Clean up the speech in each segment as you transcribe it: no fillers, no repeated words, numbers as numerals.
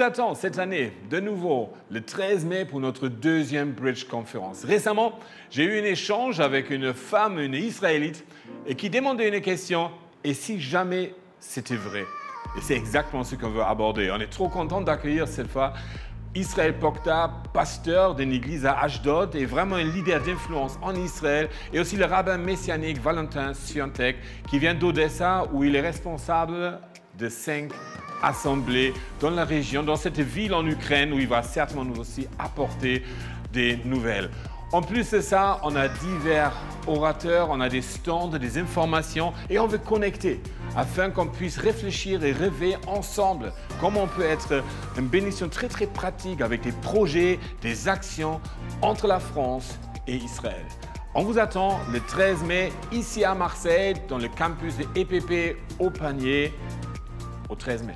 vous attend cette année, de nouveau, le 13 mai pour notre deuxième Bridge Conference. Récemment, j'ai eu un échange avec une femme, une Israélite, et qui demandait une question, et si jamais c'était vrai? Et c'est exactement ce qu'on veut aborder. On est trop content d'accueillir cette fois Israël Pokta, pasteur d'une église à Ashdod et vraiment un leader d'influence en Israël, et aussi le rabbin messianique Valentin Sviantek qui vient d'Odessa où il est responsable de 5 assemblées dans la région, dans cette ville en Ukraine où il va certainement nous aussi apporter des nouvelles. En plus de ça, on a divers orateurs, on a des stands, des informations et on veut connecter afin qu'on puisse réfléchir et rêver ensemble comment on peut être une bénédiction très pratique avec des projets, des actions entre la France et Israël. On vous attend le 13 mai ici à Marseille dans le campus de EPP au Panier au 13 mai.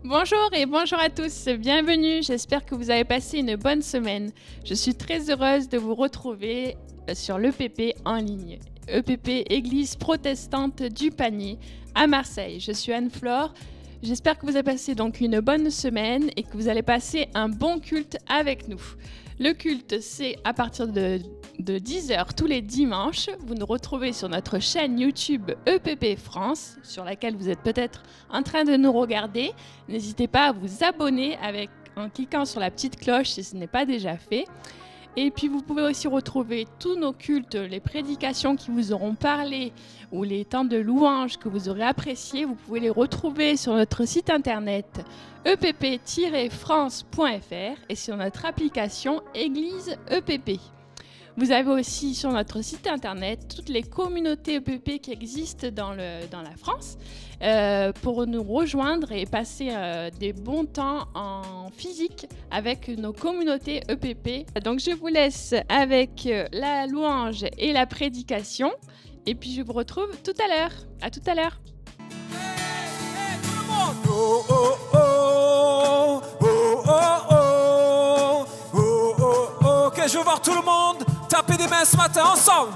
Bonjour et bonjour à tous, bienvenue, j'espère que vous avez passé une bonne semaine. Je suis très heureuse de vous retrouver sur l'EPP en ligne. EPP, Église protestante du Panier à Marseille. Je suis Anne-Flore, j'espère que vous avez passé donc une bonne semaine et que vous allez passer un bon culte avec nous. Le culte, c'est à partir de 10h tous les dimanches. Vous nous retrouvez sur notre chaîne YouTube EPP France, sur laquelle vous êtes peut-être en train de nous regarder. N'hésitez pas à vous abonner en cliquant sur la petite cloche si ce n'est pas déjà fait. Et puis vous pouvez aussi retrouver tous nos cultes, les prédications qui vous auront parlé ou les temps de louange que vous aurez appréciés. Vous pouvez les retrouver sur notre site internet epp-france.fr et sur notre application Église EPP. Vous avez aussi sur notre site internet toutes les communautés EPP qui existent dans la France pour nous rejoindre et passer des bons temps en physique avec nos communautés EPP. Donc je vous laisse avec la louange et la prédication et puis je vous retrouve tout à l'heure. À tout à l'heure. Oh, oh, oh, oh, oh, oh, oh, oh, oh. Ok, je veux voir tout le monde taper des mains ce matin ensemble.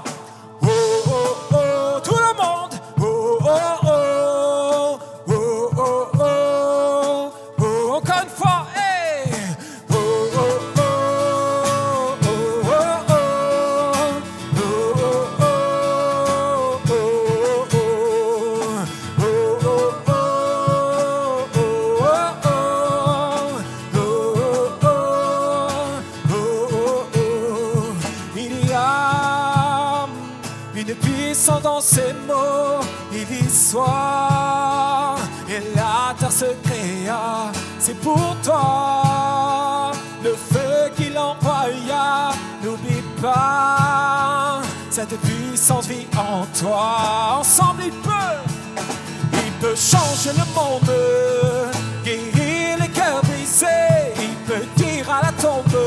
Oh, oh, oh, tout le monde. Oh, oh, oh, oh, oh, oh, oh. Encore une fois, hey. Oh, oh, oh, oh, oh, oh, oh, oh, oh, dans ces mots, il y soit et la terre se créa. C'est pour toi le feu qu'il envoya. N'oublie pas, cette puissance vit en toi. Ensemble il peut changer le monde, guérir les cœurs brisés. Il peut dire à la tombe,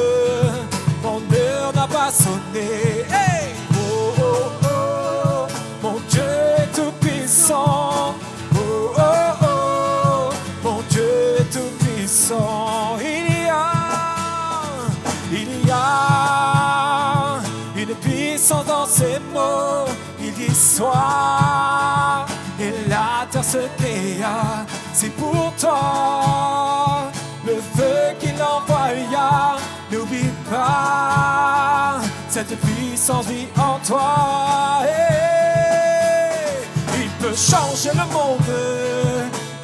mon heure n'a pas sonné. Hey! Oh, oh, oh, mon Dieu est tout puissant. Oh, oh, oh, mon Dieu est tout puissant. Il y a une puissance dans ses mots. Il dit soit et la terre se créa. C'est pour toi le feu qu'il envoya. N'oublie pas, cette puissance vit en toi. Hey, il peut changer le monde,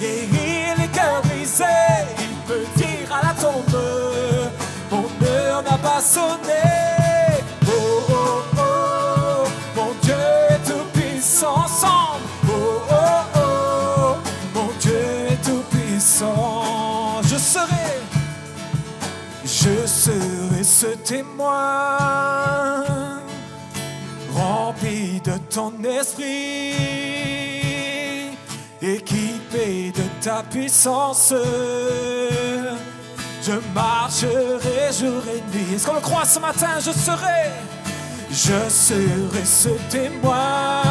guérir les cœurs brisés. Il peut dire à la tombe, mon heure n'a pas sonné. Oh, oh, oh, mon Dieu est tout puissant. Ensemble, oh, oh, oh, mon Dieu est tout puissant. Je serai ce témoin, rempli de ton esprit, équipé de ta puissance. Je marcherai jour et nuit. Est-ce qu'on le croit ce matin? Je serai ce témoin,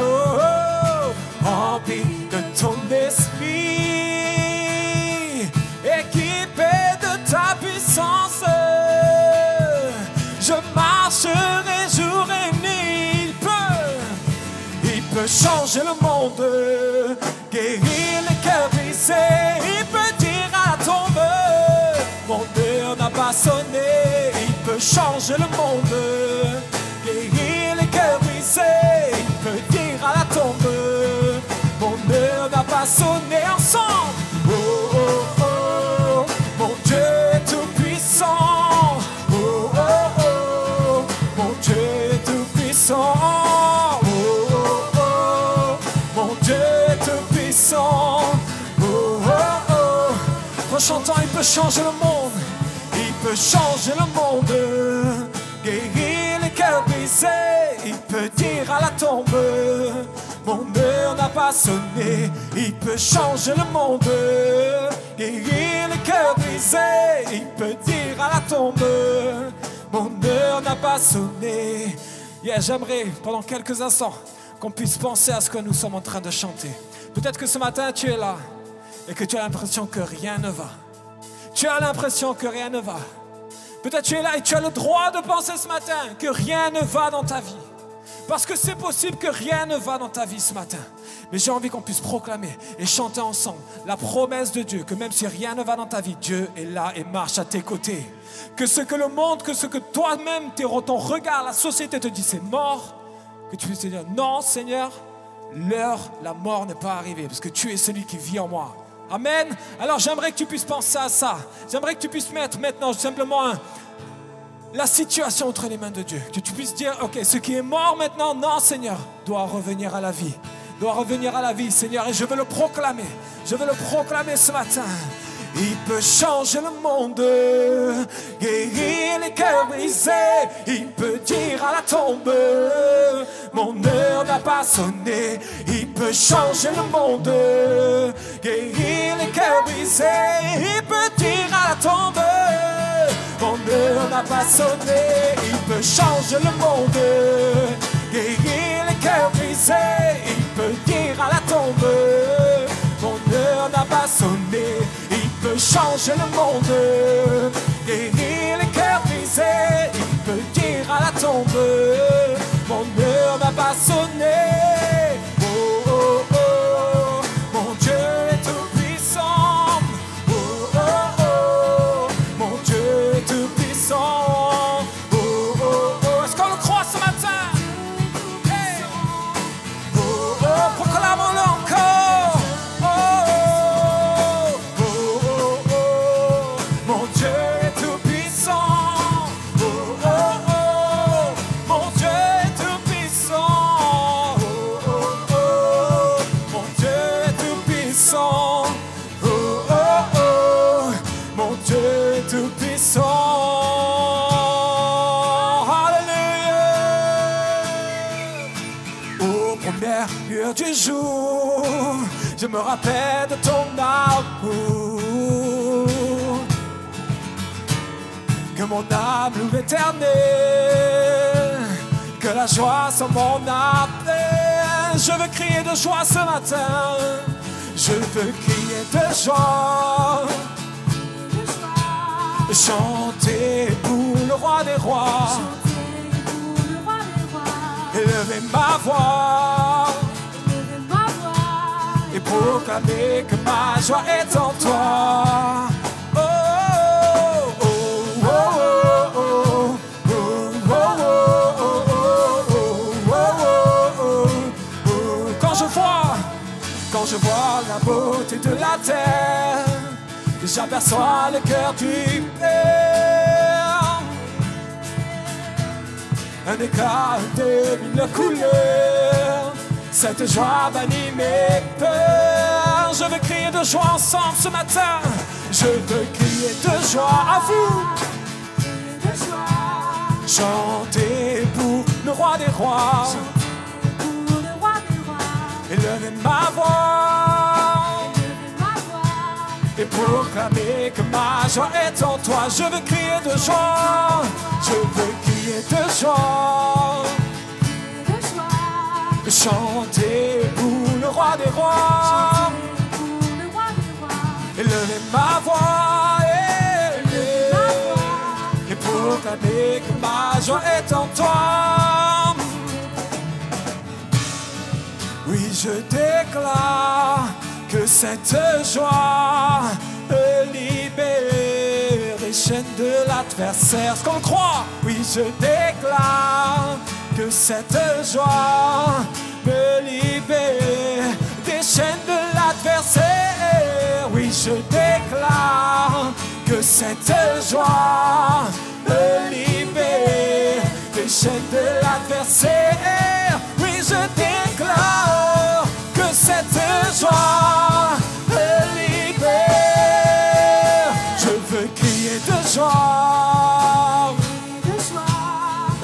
oh, oh, rempli de ton esprit, équipé de ta puissance. Je marcherai jour et nuit. Il peut changer le monde, guérir les cœurs brisés. changer le monde, guérir les cœurs brisés, il peut dire à la tombe, mon heure n'a pas sonné ensemble. Oh, oh, oh, mon Dieu est tout puissant. Oh, oh, oh, mon Dieu est tout puissant. Oh, oh, oh, mon Dieu est tout puissant. Oh, oh, oh, en chantant, il peut changer le monde. Il peut changer le monde, guérir les cœurs brisés. Il peut dire à la tombe, mon heure n'a pas sonné. Il peut changer le monde, guérir les cœurs brisés. Il peut dire à la tombe, mon heure n'a pas sonné. Yeah, j'aimerais pendant quelques instants qu'on puisse penser à ce que nous sommes en train de chanter. Peut-être que ce matin tu es là et que tu as l'impression que rien ne va. Tu as l'impression que rien ne va. Peut-être tu es là et tu as le droit de penser ce matin que rien ne va dans ta vie. Parce que c'est possible que rien ne va dans ta vie ce matin. Mais j'ai envie qu'on puisse proclamer et chanter ensemble la promesse de Dieu, que même si rien ne va dans ta vie, Dieu est là et marche à tes côtés. Que ce que le monde, que ce que toi-même, ton regard, la société te dit c'est mort, que tu puisses te dire non Seigneur, l'heure, la mort n'est pas arrivée parce que tu es celui qui vit en moi. Amen. Alors j'aimerais que tu puisses penser à ça. J'aimerais que tu puisses mettre maintenant simplement la situation entre les mains de Dieu. Que tu puisses dire, ok, ce qui est mort maintenant, non Seigneur, doit revenir à la vie. Doit revenir à la vie, Seigneur. Et je veux le proclamer. Je veux le proclamer ce matin. Il peut changer le monde, guérir les cœurs brisés. Il peut dire à la tombe, mon heure n'a pas sonné. Il peut changer le monde, guérir les cœurs brisés. Il peut dire à la tombe, mon heure n'a pas sonné. Il peut changer le monde, guérir les cœurs brisés. Il peut dire à la tombe, mon heure n'a pas sonné. Il peut changer le monde, guérir les cœurs brisés. Il peut dire à la tombe, mon heure n'a pas sonné. Oh, oh, oh, mon Dieu est tout puissant. Oh, oh, oh, mon Dieu est tout puissant. Oh, oh, oh, est-ce qu'on le croit ce matin? Hey. Oh, oh, proclamons-le encore. Du jour, je me rappelle de ton amour, que mon âme loue l'Éternel, que la joie soit mon appel. Je veux crier de joie ce matin, je veux crier de joie, chanter pour le roi des rois, élever ma voix et proclamer que ma joie est en toi. Oh, oh, oh, oh, oh, oh, oh, oh, oh, oh. Quand je vois la beauté de la terre, j'aperçois le cœur du Père. Un éclat de mille couleurs, cette joie bannit mes peurs. Je veux crier de joie ensemble ce matin. Je veux crier de joie à vous. Chanter pour le roi des rois. Élever ma voix. Et proclamer que ma joie est en toi. Je veux crier de joie. Je veux crier de joie. Chanter pour le roi des rois. Élever ma voix. Et proclamer que ma joie est en toi. Oui, je déclare que cette joie peut libérer chaînes de l'adversaire. Est-ce qu'on le croit? Oui, je déclare que cette joie me libère des chaînes de l'adversaire. Oui, je déclare que cette joie me libère des chaînes de l'adversaire. Oui, je déclare que cette joie me libère. Je veux crier de joie,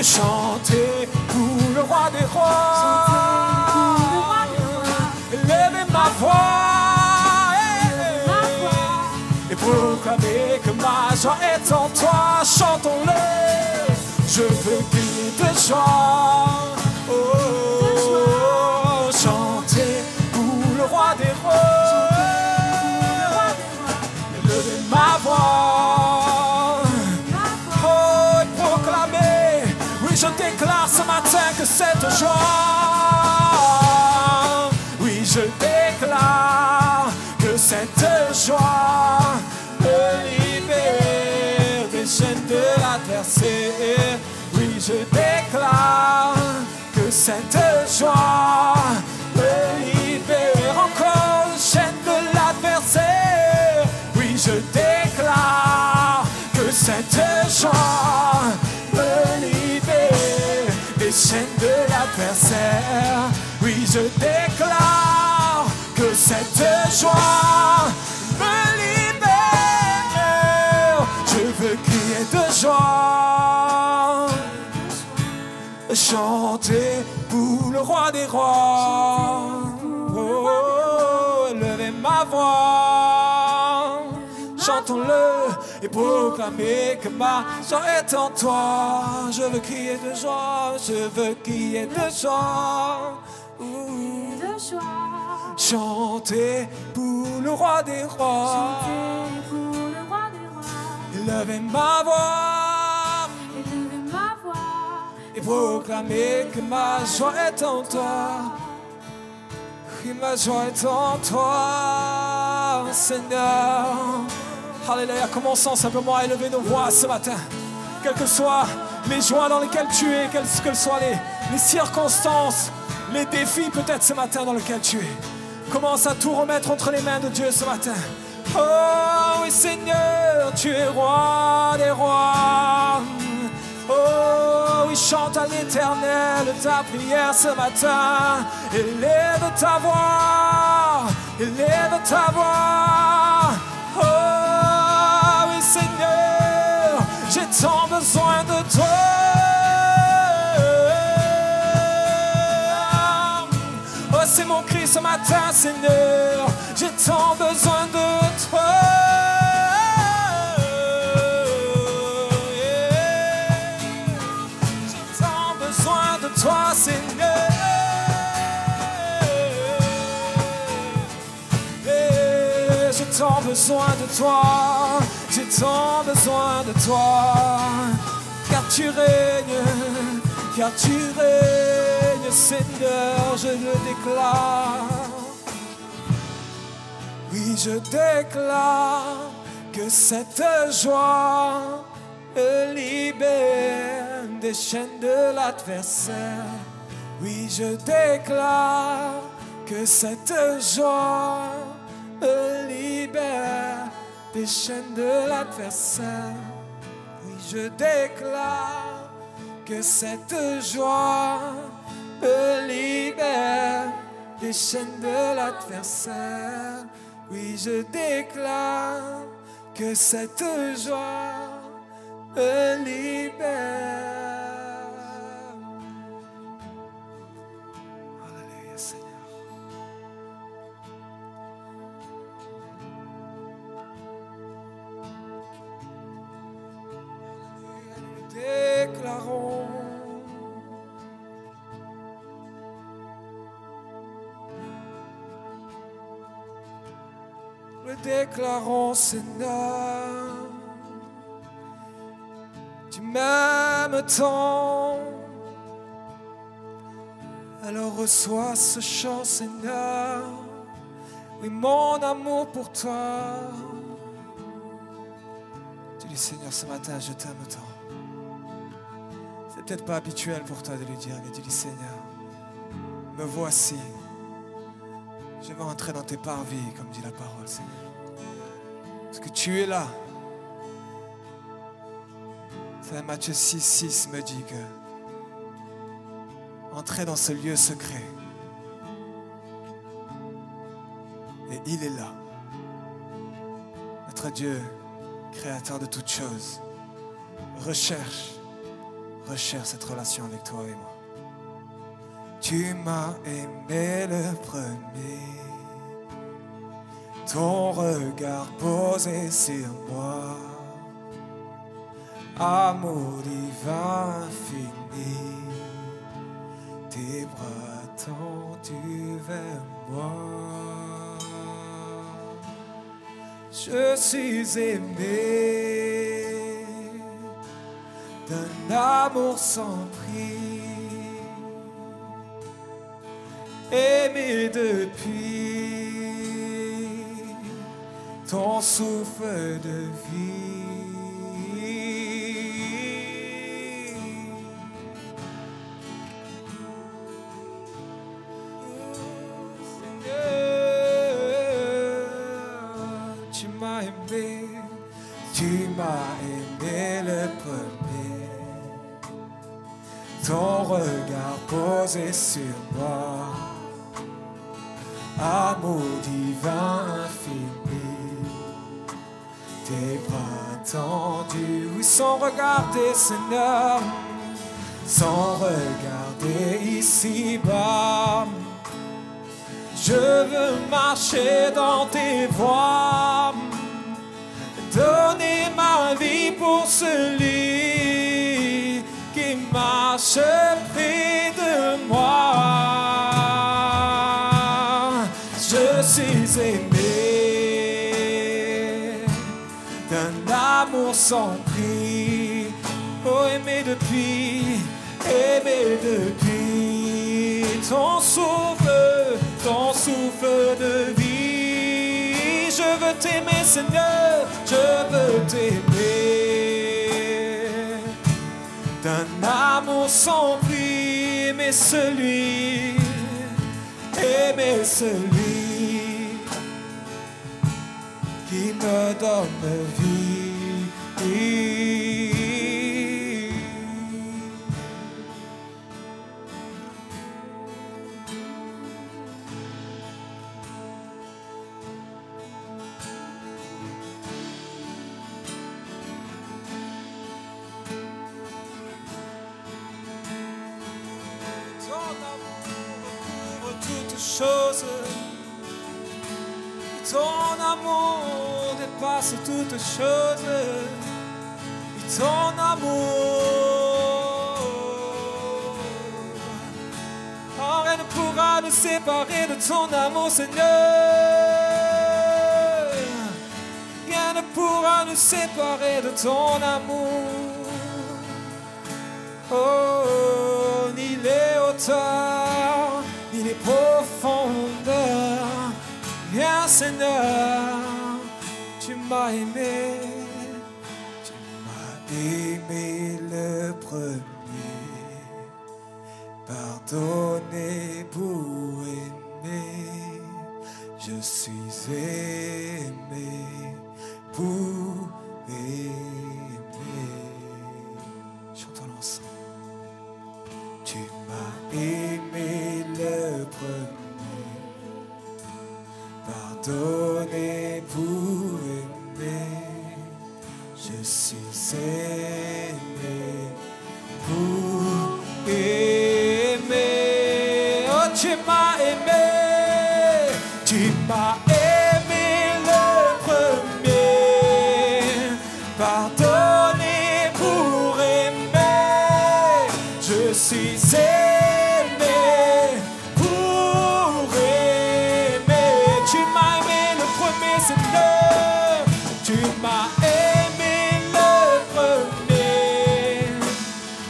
chanter pour le roi des rois, élever ma voix et proclamer que ma joie est en toi. Chantons-le. Je veux crier de joie, oh, chanter pour le roi des rois, élever ma voix, oh, et proclamer. Oui, je déclare ce matin que cette joie, oui, je déclare que cette joie me libère des chaînes de l'adversaire. Oui, je déclare que cette joie me libère encore des chaînes de l'adversaire. Oui, je déclare que cette joie me libère des chaînes de l'adversaire. Oui, je déclare que cette joie me libère. Je veux crier de joie, chanter pour le roi des rois, oh, lever ma voix, chantons-le et proclamer que ma joie est en toi. Je veux crier de joie, je veux crier de joie, chanter pour le roi des rois, lever ma voix et proclamer que ma joie est en toi. Oui, ma joie est en toi, Seigneur. Alléluia. Commençons simplement à élever nos voix ce matin. Quelles que soient les joies dans lesquelles tu es, quelles que soient les circonstances, les défis peut-être ce matin dans lesquels tu es. Commence à tout remettre entre les mains de Dieu ce matin. Oh oui, Seigneur, tu es roi des rois. Oh oui, chante à l'Éternel ta prière ce matin. Élève ta voix, élève ta voix. Oh oui, Seigneur, j'ai tant besoin de toi. Oh, c'est mon cri ce matin, Seigneur. J'ai tant besoin de toi. Toi, Seigneur, j'ai tant besoin de toi, j'ai tant besoin de toi, car tu règnes, Seigneur, je le déclare. Oui, je déclare que cette joie me libère des chaînes de l'adversaire. Oui, je déclare que cette joie me libère des chaînes de l'adversaire. Oui, je déclare que cette joie me libère des chaînes de l'adversaire. Oui, je déclare que cette joie me libère. Alléluia, Seigneur. Alléluia, nous le déclarons. Nous le déclarons, Seigneur. Tu m'aimes tant, alors reçois ce chant, Seigneur. Oui, mon amour pour toi. Tu Dis Seigneur, ce matin, je t'aime tant. C'est peut-être pas habituel pour toi de lui dire, mais dis Seigneur, me voici. Je veux entrer dans tes parvis, comme dit la parole, Seigneur. Parce que tu es là. C'est Matthieu 6 me dit que entrez dans ce lieu secret. Et il est là. Notre Dieu, créateur de toutes choses, recherche cette relation avec toi et moi. Tu m'as aimé le premier, ton regard posé sur moi, amour divin infini, tes bras tendus vers moi. Je suis aimé d'un amour sans prix, aimé depuis ton souffle de vie. Seigneur, tu m'as aimé le premier, ton regard posé sur moi, amour divin infini, tes bras tendus, oui, sans regarder, Seigneur, sans regarder ici-bas. Je veux marcher dans tes voies, donner ma vie pour celui qui marche près de moi. Je suis aimé d'un amour sans prix, oh, aimé depuis ton souffle de vie. Je veux t'aimer, Seigneur, je veux t'aimer d'un amour sans prix, aimer celui qui me donne vie. Chose, ton amour dépasse toutes choses, et ton amour, oh, rien ne pourra nous séparer de ton amour, Seigneur. Rien ne pourra nous séparer de ton amour, oh, ni les hauteurs ni les profondeurs. Bien, Seigneur, tu m'as aimé le premier, pardonné pour aimer. Je suis aimé pour aimer. Chantons l'ensemble. Tu m'as aimé le premier, pardonné pour aimer. Je suis aimé pour aimer. Oh, tu m'as aimé le premier, pardonné pour aimer. Je suis aimé pour aimer. Tu m'as aimé le premier, Seigneur. Tu m'as aimé le premier,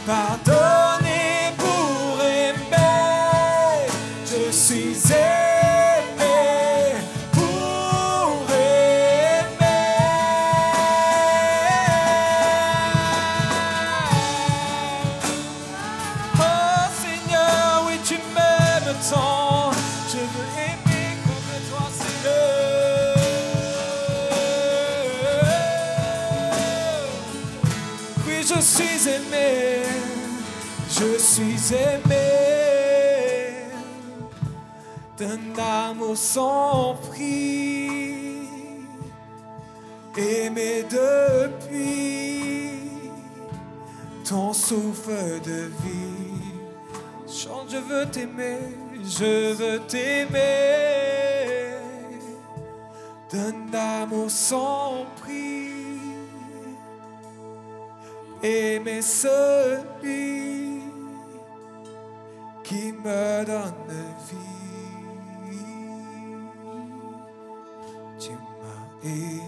pardonné pour aimer. Je suis aimé pour aimer. suis aimé, je suis aimé d'un amour sans prix, aimé depuis ton souffle de vie. Chante, je veux t'aimer, je veux t'aimer d'un amour sans prix, aimer celui qui me donne vie. Tu m'as aimé.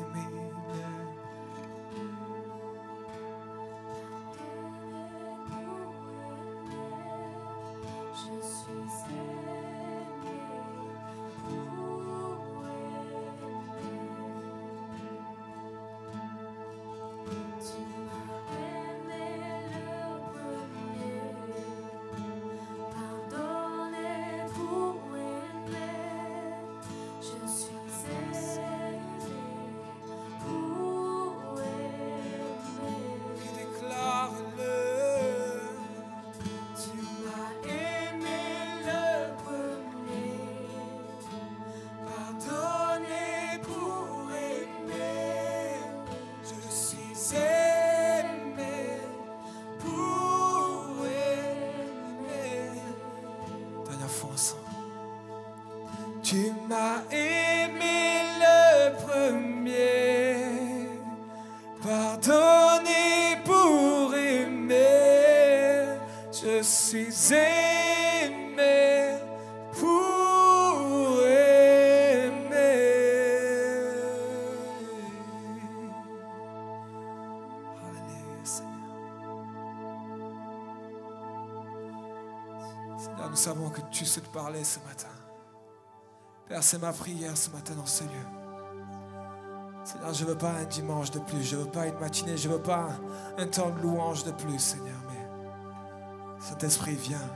Tu m'as aimé le premier, pardonné pour aimer. Je suis aimé pour aimer. Alléluia, Seigneur. Seigneur, nous savons que tu sais te parler ce matin. Père, c'est ma prière ce matin dans ce lieu. Seigneur, je ne veux pas un dimanche de plus, je ne veux pas une matinée, je ne veux pas un temps de louange de plus, Seigneur. Mais Saint-Esprit, viens,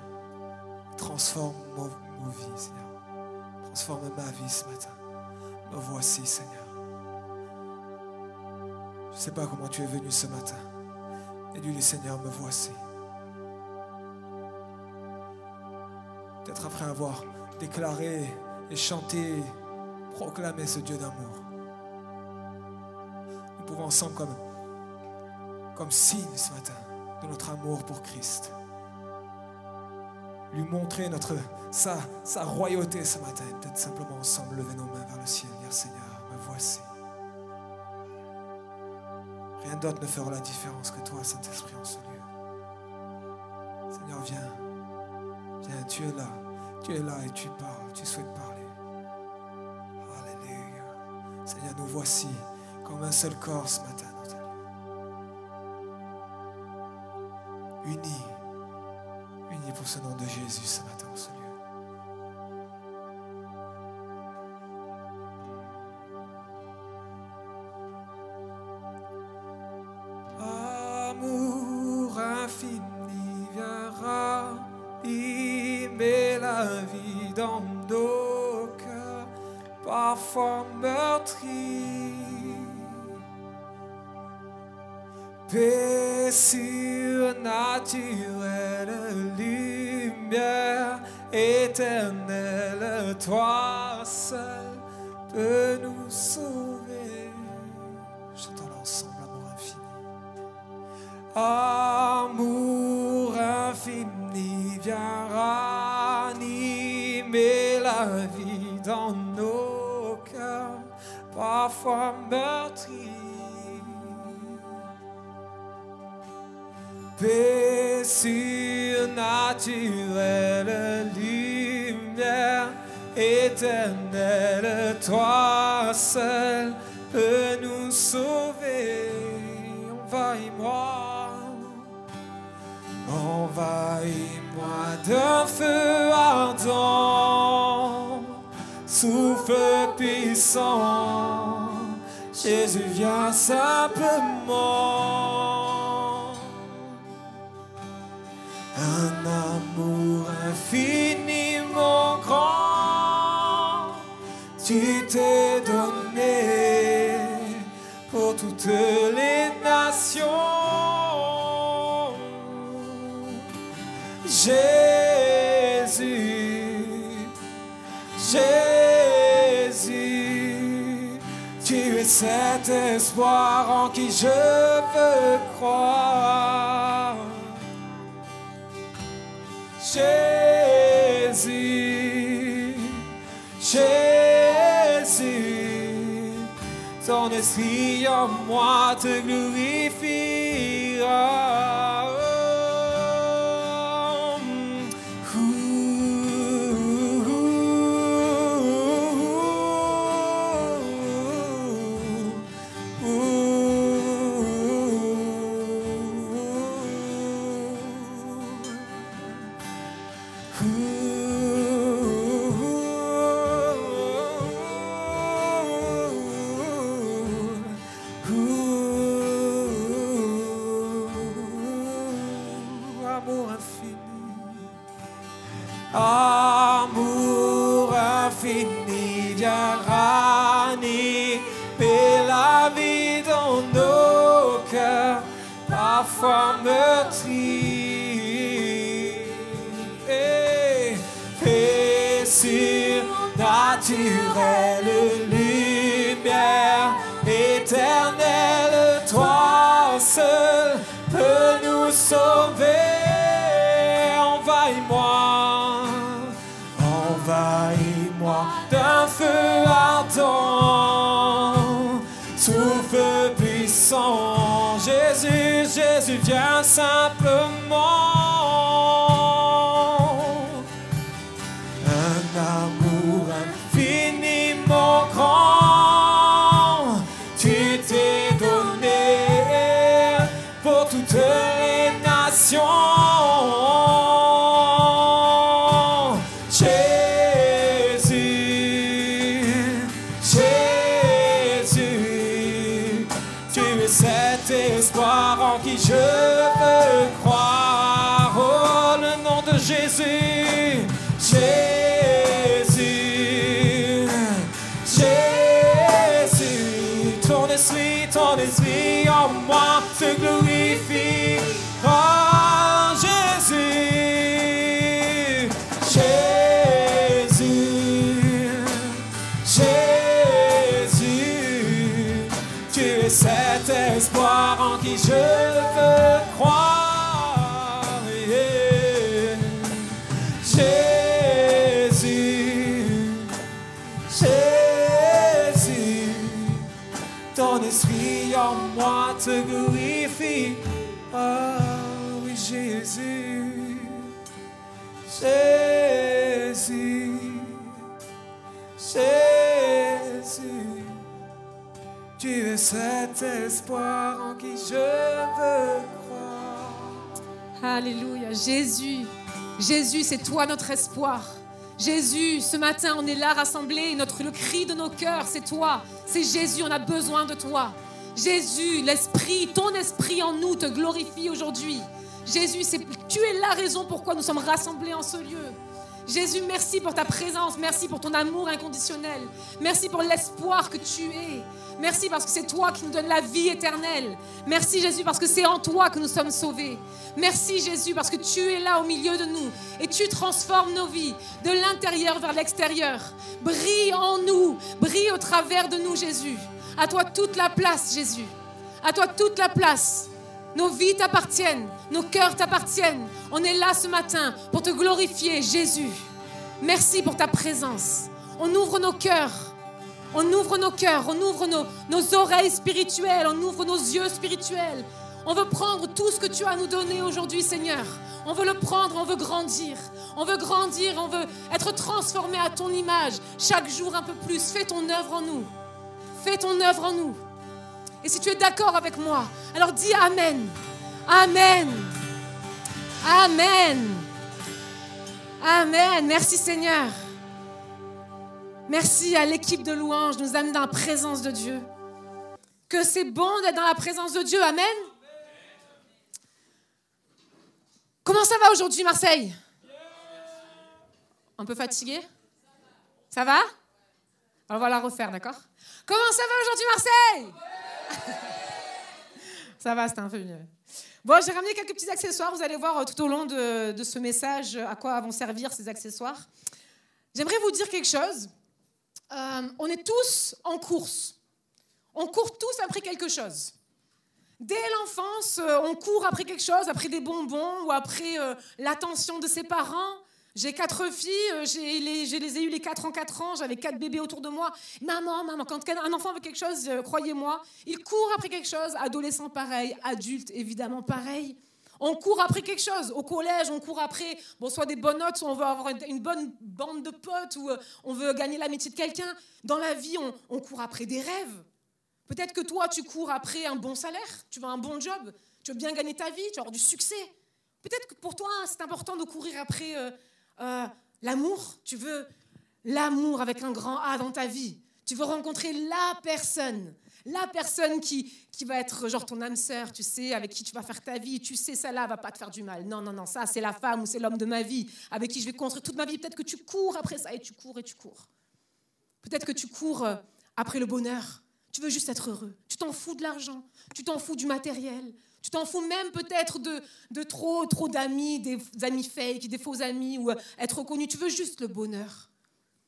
transforme nos vies, Seigneur. Transforme ma vie ce matin. Me voici, Seigneur. Je ne sais pas comment tu es venu ce matin. Et dis-lui, Seigneur, me voici. Peut-être après avoir déclaré et chanter, proclamer ce Dieu d'amour. Nous pouvons ensemble comme signe ce matin de notre amour pour Christ. Lui montrer sa royauté ce matin. Peut-être simplement ensemble lever nos mains vers le ciel et dire Seigneur, me voici. Rien d'autre ne fera la différence que toi, Saint-Esprit, en ce lieu. Seigneur, viens, tu es là. Tu es là et tu parles, tu souhaites parler. Alléluia. Seigneur, nous voici comme un seul corps ce matin dans ta lieu. Unis pour ce nom de Jésus ce matin en ce lieu. Amour infini viendra aimer la vie dans nos cœurs, parfois meurtris. Paix surnaturelle, lumière éternelle, toi seul peux nous sauver. Chantons ensemble, amour infini. Amour infini vient ranimer la vie dans nos cœurs, parfois meurtris. Paix surnaturelle, lumière éternelle, toi seul peux nous sauver. Envahis-moi d'un feu ardent, souffle puissant, Jésus vient simplement. Un amour infiniment grand, tu t'es donné pour toutes les nations. Jésus, Jésus, tu es cet espoir en qui je veux croire. Jésus, Jésus, ton esprit en moi te glorifiera. Amour infini vient ranimer la vie dans nos cœurs, parfois meurtris. Et surnaturelle lumière éternelle, toi seul peux nous sauver. Envahis-moi d'un feu ardent, souffle puissant. Jésus, Jésus, viens simplement. Un amour infiniment grand, tu t'es donné pour toutes les nations. Espoir en qui je veux croire. Oh, le nom de Jésus, Jésus, Jésus, ton esprit en moi te glorifie. Oh, Jésus, Jésus, Jésus, tu es cet espoir en qui je veux croire. Yeah. Jésus, Jésus, ton esprit en moi te glorifie. Oh oui, Jésus, Jésus, Jésus, tu es cet espoir en qui je veux croire. Alléluia. Jésus, Jésus, c'est toi notre espoir. Jésus, ce matin, on est là rassemblés. Le cri de nos cœurs, c'est toi. C'est Jésus, on a besoin de toi. Jésus, l'esprit, ton esprit en nous te glorifie aujourd'hui. Jésus, tu es la raison pourquoi nous sommes rassemblés en ce lieu. Jésus, merci pour ta présence, merci pour ton amour inconditionnel, merci pour l'espoir que tu es, merci parce que c'est toi qui nous donnes la vie éternelle, merci Jésus parce que c'est en toi que nous sommes sauvés, merci Jésus parce que tu es là au milieu de nous et tu transformes nos vies de l'intérieur vers l'extérieur. Brille en nous, brille au travers de nous Jésus. À toi toute la place Jésus, à toi toute la place. Nos vies t'appartiennent, nos cœurs t'appartiennent. On est là ce matin pour te glorifier, Jésus. Merci pour ta présence. On ouvre nos cœurs, on ouvre nos cœurs, on ouvre nos oreilles spirituelles, on ouvre nos yeux spirituels. On veut prendre tout ce que tu as à nous donner aujourd'hui, Seigneur. On veut le prendre, on veut grandir. On veut grandir, on veut être transformé à ton image. Chaque jour un peu plus, fais ton œuvre en nous. Fais ton œuvre en nous. Et si tu es d'accord avec moi, alors dis Amen. Amen. Amen. Amen. Merci Seigneur. Merci à l'équipe de louange de nous amener dans la présence de Dieu. Que c'est bon d'être dans la présence de Dieu. Amen. Comment ça va aujourd'hui Marseille? Un peu fatigué? Ça va? On va la refaire, d'accord? Comment ça va aujourd'hui Marseille? Ça va, c'est un peu mieux. Bon, j'ai ramené quelques petits accessoires. Vous allez voir tout au long de ce message à quoi vont servir ces accessoires. J'aimerais vous dire quelque chose. On est tous en course. On court tous après quelque chose. Dès l'enfance, on court après quelque chose, après des bonbons ou après l'attention de ses parents. J'ai 4 filles, je les ai eues les 4 en 4 ans, j'avais 4 bébés autour de moi. Maman, quand un enfant veut quelque chose, croyez-moi, il court après quelque chose. Adolescent, pareil. Adulte, évidemment, pareil. On court après quelque chose. Au collège, on court après soit des bonnes notes, soit on veut avoir une bonne bande de potes, ou on veut gagner l'amitié de quelqu'un. Dans la vie, on court après des rêves. Peut-être que toi, tu cours après un bon salaire, tu veux un bon job, tu veux bien gagner ta vie, tu veux avoir du succès. Peut-être que pour toi, c'est important de courir après l'amour. Tu veux l'amour avec un grand A dans ta vie. Tu veux rencontrer la personne qui va être genre ton âme sœur, tu sais, avec qui tu vas faire ta vie. Tu sais, celle-là va pas te faire du mal. Non, ça, c'est la femme ou c'est l'homme de ma vie, avec qui je vais construire toute ma vie. Peut-être que tu cours après ça et tu cours. Peut-être que tu cours après le bonheur. Tu veux juste être heureux. Tu t'en fous de l'argent, tu t'en fous du matériel. Tu t'en fous même peut-être de trop d'amis, des amis fake, des faux amis, ou être reconnu. Tu veux juste le bonheur.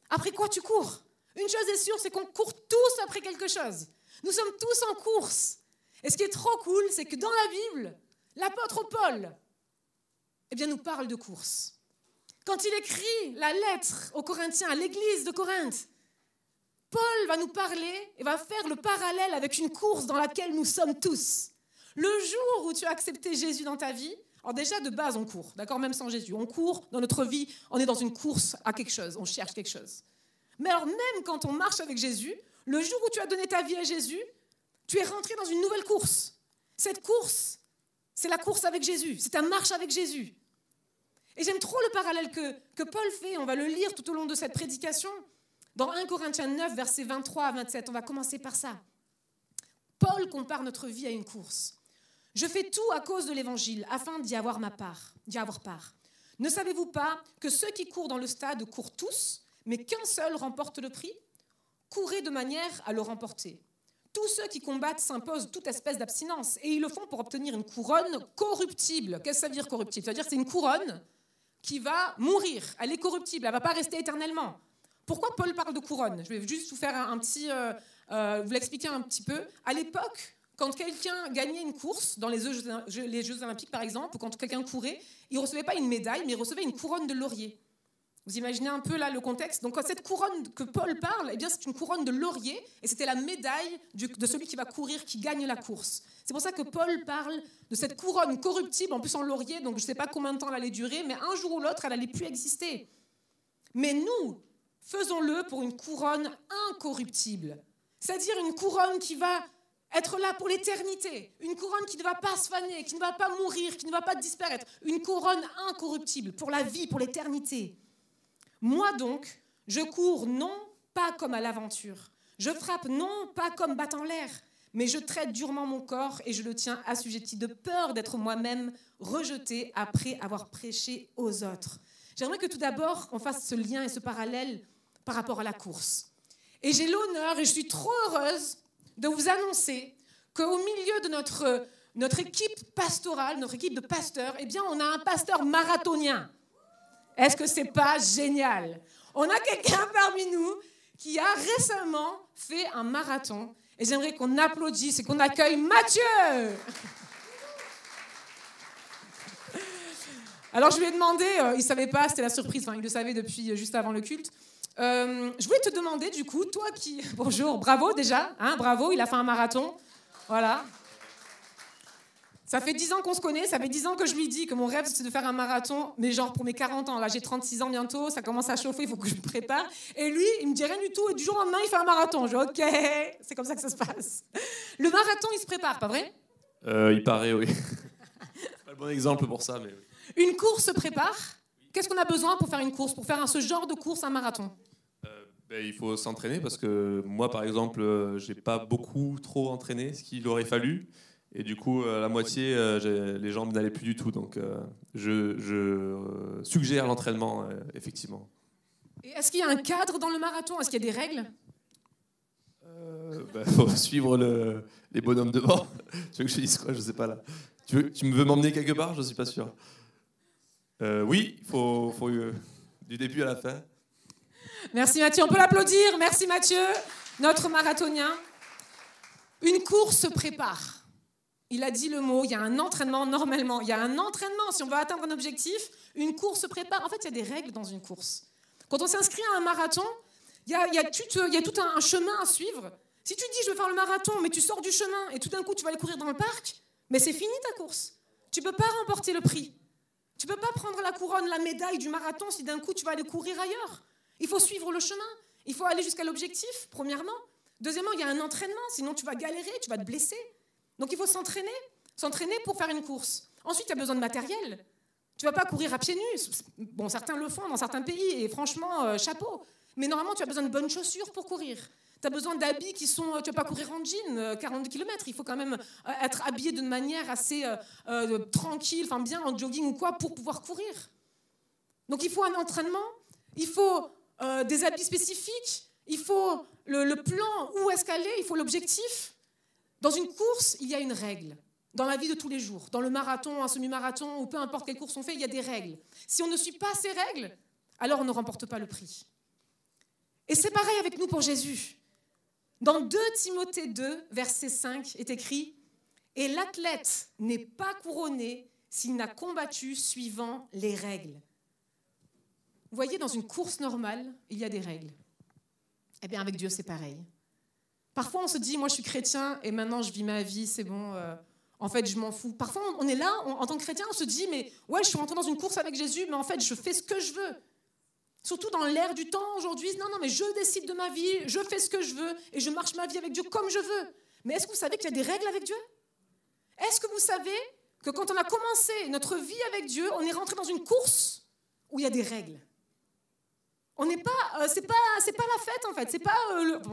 Après quoi tu cours? Une chose est sûre, c'est qu'on court tous après quelque chose. Nous sommes tous en course. Et ce qui est trop cool, c'est que dans la Bible, l'apôtre Paul nous parle de course. Quand il écrit la lettre aux Corinthiens, à l'église de Corinthe, Paul va nous parler et va faire le parallèle avec une course dans laquelle nous sommes tous. Le jour où tu as accepté Jésus dans ta vie, alors déjà de base on court, d'accord, même sans Jésus, on court dans notre vie, on est dans une course à quelque chose, on cherche quelque chose. Mais alors même quand on marche avec Jésus, le jour où tu as donné ta vie à Jésus, tu es rentré dans une nouvelle course. Cette course, c'est la course avec Jésus, c'est ta marche avec Jésus. Et j'aime trop le parallèle que Paul fait, on va le lire tout au long de cette prédication, dans 1 Corinthiens 9, versets 23 à 27, on va commencer par ça. Paul compare notre vie à une course. Je fais tout à cause de l'évangile, afin d'y avoir part. Ne savez-vous pas que ceux qui courent dans le stade courent tous, mais qu'un seul remporte le prix? Courez de manière à le remporter. Tous ceux qui combattent s'imposent toute espèce d'abstinence, et ils le font pour obtenir une couronne corruptible. Qu'est-ce que ça veut dire corruptible? Ça veut dire que c'est une couronne qui va mourir. Elle est corruptible, elle ne va pas rester éternellement. Pourquoi Paul parle de couronne? Je vais juste vous faire vous l'expliquer un petit peu. À l'époque, quand quelqu'un gagnait une course, dans les Jeux Olympiques par exemple, ou quand quelqu'un courait, il ne recevait pas une médaille, mais il recevait une couronne de laurier. Vous imaginez un peu là le contexte? Donc cette couronne que Paul parle, c'est une couronne de laurier, et c'était la médaille de celui qui va courir, qui gagne la course. C'est pour ça que Paul parle de cette couronne corruptible, en plus en laurier, donc je ne sais pas combien de temps elle allait durer, mais un jour ou l'autre, elle n'allait plus exister. Mais nous, faisons-le pour une couronne incorruptible. C'est-à-dire une couronne qui va être là pour l'éternité. Une couronne qui ne va pas se faner, qui ne va pas mourir, qui ne va pas disparaître. Une couronne incorruptible pour la vie, pour l'éternité. Moi donc, je cours non pas comme à l'aventure. Je frappe non pas comme battant l'air, mais je traite durement mon corps et je le tiens assujetti de peur d'être moi-même rejeté après avoir prêché aux autres. J'aimerais que tout d'abord, on fasse ce lien et ce parallèle par rapport à la course. Et j'ai l'honneur, et je suis trop heureuse de vous annoncer qu'au milieu de notre équipe pastorale, notre équipe de pasteurs, on a un pasteur marathonien. Est-ce que c'est pas génial? On a quelqu'un parmi nous qui a récemment fait un marathon. Et j'aimerais qu'on applaudisse et qu'on accueille Mathieu. Alors je lui ai demandé, il ne savait pas, c'était la surprise, il le savait depuis juste avant le culte. Je voulais te demander du coup, toi qui... Bonjour, bravo déjà, bravo, il a fait un marathon. Voilà. Ça fait 10 ans qu'on se connaît, ça fait 10 ans que je lui dis que mon rêve c'est de faire un marathon, mais genre pour mes 40 ans. Là j'ai 36 ans bientôt, ça commence à chauffer, il faut que je me prépare. Et lui, il me dit rien du tout, et du jour au lendemain, il fait un marathon. Je dis ok, c'est comme ça que ça se passe. Le marathon, il se prépare, pas vrai? Il paraît, oui. C'est pas le bon exemple pour ça, mais oui. Une course se prépare. Qu'est-ce qu'on a besoin pour faire une course, pour faire ce genre de course, un marathon? Il faut s'entraîner parce que moi, par exemple, j'ai pas trop entraîné ce qu'il aurait fallu. Et du coup, à la moitié, les jambes n'allaient plus du tout. Donc, je suggère l'entraînement, effectivement. Et est-ce qu'il y a un cadre dans le marathon? Est-ce qu'il y a des règles? Faut suivre les bonhommes devant. Tu veux que je dise quoi? Je sais pas là. Tu me veux m'emmener quelque part? Je ne suis pas sûr. Oui, il faut du début à la fin. Merci Mathieu, on peut l'applaudir. Merci Mathieu, notre marathonien. Une course se prépare. Il a dit le mot, il y a un entraînement normalement. Il y a un entraînement, si on veut atteindre un objectif, une course se prépare. En fait, il y a des règles dans une course. Quand on s'inscrit à un marathon, il y a tout un chemin à suivre. Si tu dis je veux faire le marathon, mais tu sors du chemin et tout d'un coup tu vas aller courir dans le parc, mais c'est fini ta course. Tu ne peux pas remporter le prix. Tu ne peux pas prendre la couronne, la médaille du marathon si d'un coup tu vas aller courir ailleurs. Il faut suivre le chemin. Il faut aller jusqu'à l'objectif, premièrement. Deuxièmement, il y a un entraînement, sinon tu vas galérer, tu vas te blesser. Donc il faut s'entraîner pour faire une course. Ensuite, il y a besoin de matériel. Tu ne vas pas courir à pieds nus. Bon, certains le font dans certains pays, et franchement, chapeau. Mais normalement, tu as besoin de bonnes chaussures pour courir. Tu as besoin d'habits qui sont... Tu ne vas pas courir en jean 40 km. Il faut quand même être habillé d'une manière assez tranquille, enfin bien en jogging ou quoi, pour pouvoir courir. Donc il faut un entraînement, il faut des habits spécifiques, il faut le plan, où est-ce qu'aller, il faut l'objectif. Dans une course, il y a une règle. Dans la vie de tous les jours, dans le marathon, un semi-marathon, ou peu importe quelle course on fait, il y a des règles. Si on ne suit pas ces règles, alors on ne remporte pas le prix. Et c'est pareil avec nous pour Jésus. Dans 2 Timothée 2, verset 5, est écrit « Et l'athlète n'est pas couronné s'il n'a combattu suivant les règles. » Vous voyez, dans une course normale, il y a des règles. Eh bien, avec Dieu, c'est pareil. Parfois, on se dit « Moi, je suis chrétien et maintenant, je vis ma vie, c'est bon, en fait, je m'en fous. » Parfois, on est là, en tant que chrétien, on se dit « Mais ouais, je suis rentré dans une course avec Jésus, mais en fait, je fais ce que je veux. » Surtout dans l'ère du temps aujourd'hui, non, mais je décide de ma vie, je fais ce que je veux et je marche ma vie avec Dieu comme je veux. Mais est-ce que vous savez qu'il y a des règles avec Dieu? Est-ce que vous savez que quand on a commencé notre vie avec Dieu, on est rentré dans une course où il y a des règles? On n'est pas, c'est pas la fête en fait. C'est pas,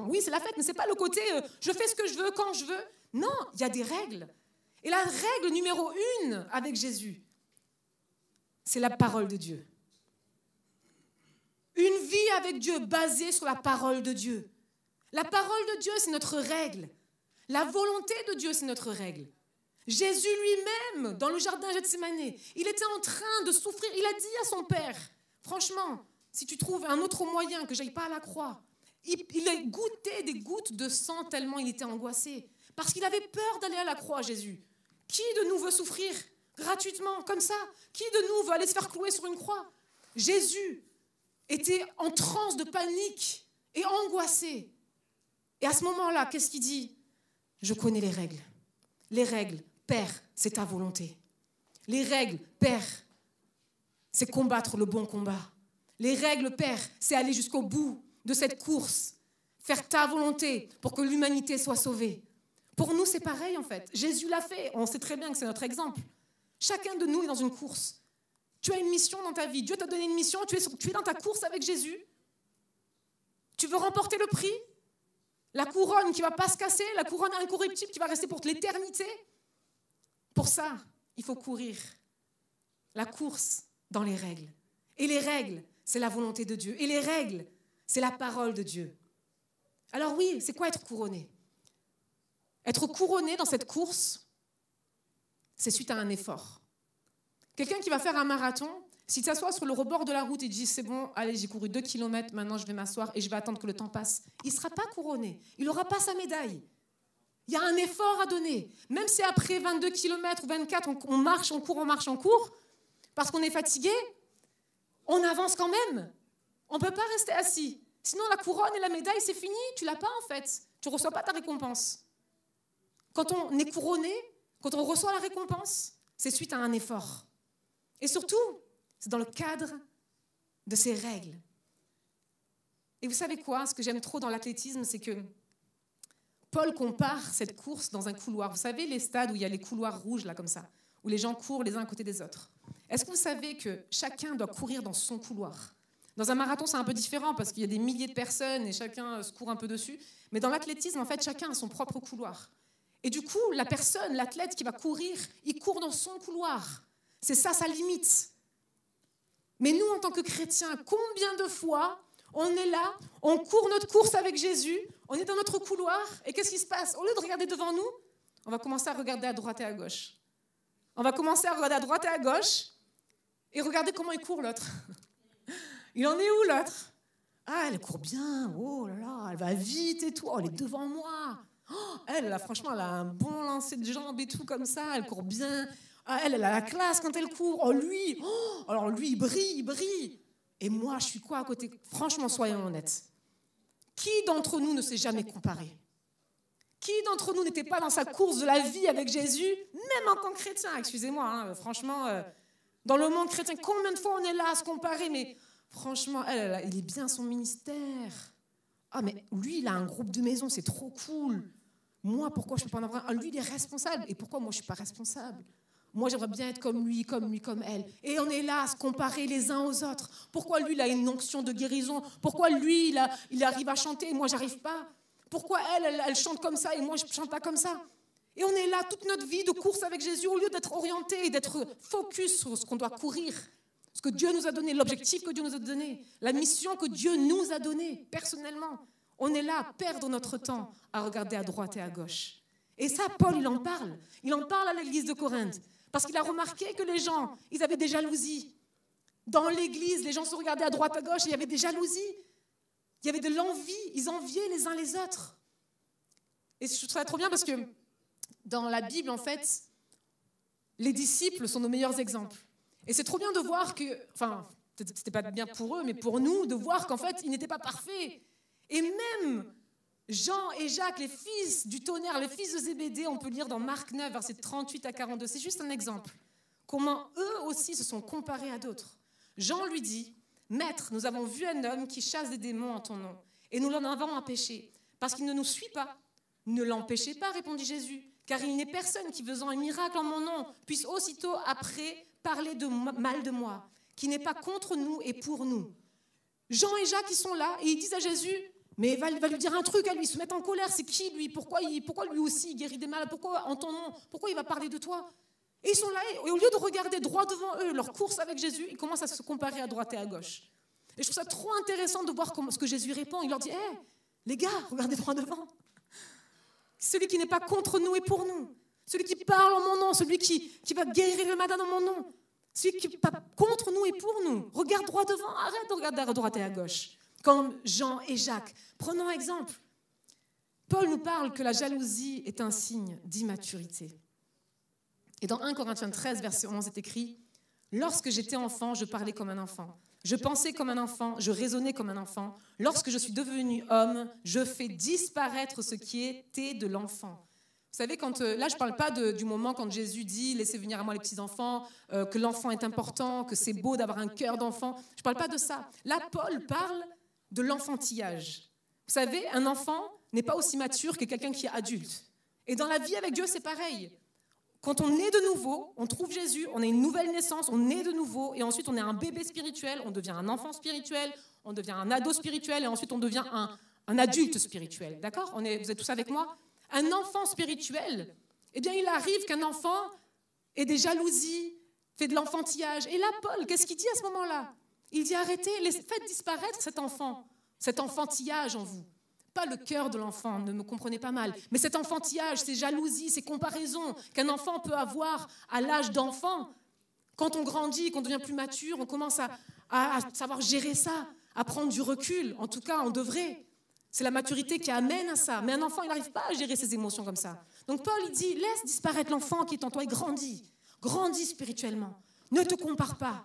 oui, c'est la fête, mais c'est pas le côté je fais ce que je veux quand je veux. Non, il y a des règles. Et la règle numéro 1 avec Jésus, c'est la parole de Dieu. Une vie avec Dieu basée sur la parole de Dieu. La parole de Dieu, c'est notre règle. La volonté de Dieu, c'est notre règle. Jésus lui-même, dans le jardin Gethsémani, il était en train de souffrir. Il a dit à son Père, franchement, si tu trouves un autre moyen que j'aille pas à la croix, il a goûté des gouttes de sang tellement il était angoissé. Parce qu'il avait peur d'aller à la croix, Jésus. Qui de nous veut souffrir gratuitement, comme ça? Qui de nous veut aller se faire clouer sur une croix? Jésus était en transe de panique et angoissé. Et à ce moment-là, qu'est-ce qu'il dit? Je connais les règles. Les règles, Père, c'est ta volonté. Les règles, Père, c'est combattre le bon combat. Les règles, Père, c'est aller jusqu'au bout de cette course, faire ta volonté pour que l'humanité soit sauvée. Pour nous, c'est pareil en fait. Jésus l'a fait, on sait très bien que c'est notre exemple. Chacun de nous est dans une course. Tu as une mission dans ta vie. Dieu t'a donné une mission. Tu es dans ta course avec Jésus. Tu veux remporter le prix? La couronne qui ne va pas se casser, la couronne incorruptible qui va rester pour l'éternité. Pour ça, il faut courir. La course dans les règles. Et les règles, c'est la volonté de Dieu. Et les règles, c'est la parole de Dieu. Alors oui, c'est quoi être couronné? Être couronné dans cette course, c'est suite à un effort. Quelqu'un qui va faire un marathon, s'il s'assoit sur le rebord de la route et dit « c'est bon, allez, j'ai couru 2 km, maintenant je vais m'asseoir et je vais attendre que le temps passe », il ne sera pas couronné, il n'aura pas sa médaille. Il y a un effort à donner. Même si après 22 km ou 24, on marche, on court, parce qu'on est fatigué, on avance quand même. On ne peut pas rester assis. Sinon, la couronne et la médaille, c'est fini, tu ne l'as pas en fait. Tu ne reçois pas ta récompense. Quand on est couronné, quand on reçoit la récompense, c'est suite à un effort. Et surtout, c'est dans le cadre de ces règles. Et vous savez quoi? Ce que j'aime trop dans l'athlétisme, c'est que Paul compare cette course dans un couloir. Vous savez, les stades où il y a les couloirs rouges, là, comme ça, où les gens courent les uns à côté des autres. Est-ce que vous savez que chacun doit courir dans son couloir? Dans un marathon, c'est un peu différent parce qu'il y a des milliers de personnes et chacun se court un peu dessus. Mais dans l'athlétisme, en fait, chacun a son propre couloir. Et du coup, la personne, l'athlète qui va courir, il court dans son couloir. C'est ça sa limite. Mais nous, en tant que chrétiens, combien de fois on est là, on court notre course avec Jésus, on est dans notre couloir, et qu'est-ce qui se passe? Au lieu de regarder devant nous, on va commencer à regarder à droite et à gauche. On va commencer à regarder à droite et à gauche et regarder comment il court l'autre. Il en est où l'autre? Ah, elle court bien, oh là là, elle va vite et tout, oh, elle est devant moi. Oh, elle, là, franchement, elle a un bon lancer de jambes et tout comme ça, elle court bien. Ah, elle a la classe quand elle court. Oh, lui, oh, alors lui, il brille, il brille. Et moi, je suis quoi à côté? Franchement, soyons honnêtes. Qui d'entre nous ne s'est jamais comparé? Qui d'entre nous n'était pas dans sa course de la vie avec Jésus, même en tant que chrétien? Excusez-moi, hein, franchement, dans le monde chrétien, combien de fois on est là à se comparer? Mais franchement, il est bien son ministère. Ah, mais lui, il a un groupe de maison, c'est trop cool. Moi, pourquoi je ne peux pas en avoir un? Lui, il est responsable. Et pourquoi moi, je ne suis pas responsable? Moi, j'aimerais bien être comme lui, comme elle. Et on est là à se comparer les uns aux autres. Pourquoi lui, il a une onction de guérison? Pourquoi lui, il arrive à chanter et moi, je n'arrive pas? Pourquoi elle chante comme ça et moi, je ne chante pas comme ça? Et on est là toute notre vie de course avec Jésus, au lieu d'être orienté et d'être focus sur ce qu'on doit courir, ce que Dieu nous a donné, l'objectif que Dieu nous a donné, la mission que Dieu nous a donnée personnellement. On est là à perdre notre temps à regarder à droite et à gauche. Et ça, Paul, il en parle. Il en parle à l'église de Corinthe. Parce qu'il a remarqué que les gens, ils avaient des jalousies. Dans l'église, les gens se regardaient à droite, à gauche, et il y avait des jalousies. Il y avait de l'envie. Ils enviaient les uns les autres. Et je trouve ça trop bien parce que dans la Bible, en fait, les disciples sont nos meilleurs exemples. Et c'est trop bien de voir que, enfin, c'était pas bien pour eux, mais pour nous, de voir qu'en fait, ils n'étaient pas parfaits. Et même Jean et Jacques, les fils du tonnerre, les fils de Zébédée, on peut lire dans Marc 9, versets 38 à 42. C'est juste un exemple. Comment eux aussi se sont comparés à d'autres. Jean lui dit, « Maître, nous avons vu un homme qui chasse des démons en ton nom, et nous l'en avons empêché, parce qu'il ne nous suit pas. » « Ne l'empêchez pas, répondit Jésus, car il n'est personne qui, faisant un miracle en mon nom, puisse aussitôt après parler de mal de moi, qui n'est pas contre nous et pour nous. » Jean et Jacques, ils sont là, et ils disent à Jésus, mais va lui dire un truc à lui, se mettre en colère, c'est qui lui? Pourquoi lui aussi il guérit des malades? Pourquoi en ton nom? Pourquoi il va parler de toi? Et ils sont là, et au lieu de regarder droit devant eux, leur course avec Jésus, ils commencent à se comparer à droite et à gauche. Et je trouve ça trop intéressant de voir ce que Jésus répond. Il leur dit, hey, les gars, regardez droit devant. Celui qui n'est pas contre nous et pour nous. Celui qui parle en mon nom, celui qui va guérir le malade en mon nom. Celui qui n'est pas contre nous et pour nous. Regarde droit devant, arrête de regarder à droite et à gauche. Comme Jean et Jacques. Prenons un exemple. Paul nous parle que la jalousie est un signe d'immaturité. Et dans 1 Corinthiens 13, verset 11, est écrit « Lorsque j'étais enfant, je parlais comme un enfant. Je pensais comme un enfant, je raisonnais comme un enfant. Lorsque je suis devenu homme, je fais disparaître ce qui était de l'enfant. » Vous savez, là, je ne parle pas du moment quand Jésus dit « Laissez venir à moi les petits-enfants », que l'enfant est important, que c'est beau d'avoir un cœur d'enfant. Je ne parle pas de ça. Là, Paul parle de l'enfantillage. Vous savez, un enfant n'est pas aussi mature que quelqu'un qui est adulte. Et dans la vie avec Dieu, c'est pareil. Quand on est de nouveau, on trouve Jésus, on a une nouvelle naissance, on est de nouveau, et ensuite on est un bébé spirituel, on devient un enfant spirituel, on devient un ado spirituel, et ensuite on devient un adulte spirituel. D'accord? Vous êtes tous avec moi? Un enfant spirituel, eh bien il arrive qu'un enfant ait des jalousies, fait de l'enfantillage. Et là, Paul, qu'est-ce qu'il dit à ce moment-là? Il dit arrêtez, faites disparaître cet enfantillage en vous. Pas le cœur de l'enfant, ne me comprenez pas mal, mais cet enfantillage, ces jalousies, ces comparaisons qu'un enfant peut avoir à l'âge d'enfant. Quand on grandit, qu'on devient plus mature, on commence à savoir gérer ça, à prendre du recul. En tout cas, on devrait. C'est la maturité qui amène à ça. Mais un enfant, il n'arrive pas à gérer ses émotions comme ça. Donc Paul, il dit, laisse disparaître l'enfant qui est en toi et grandis. Grandis spirituellement. Ne te compare pas.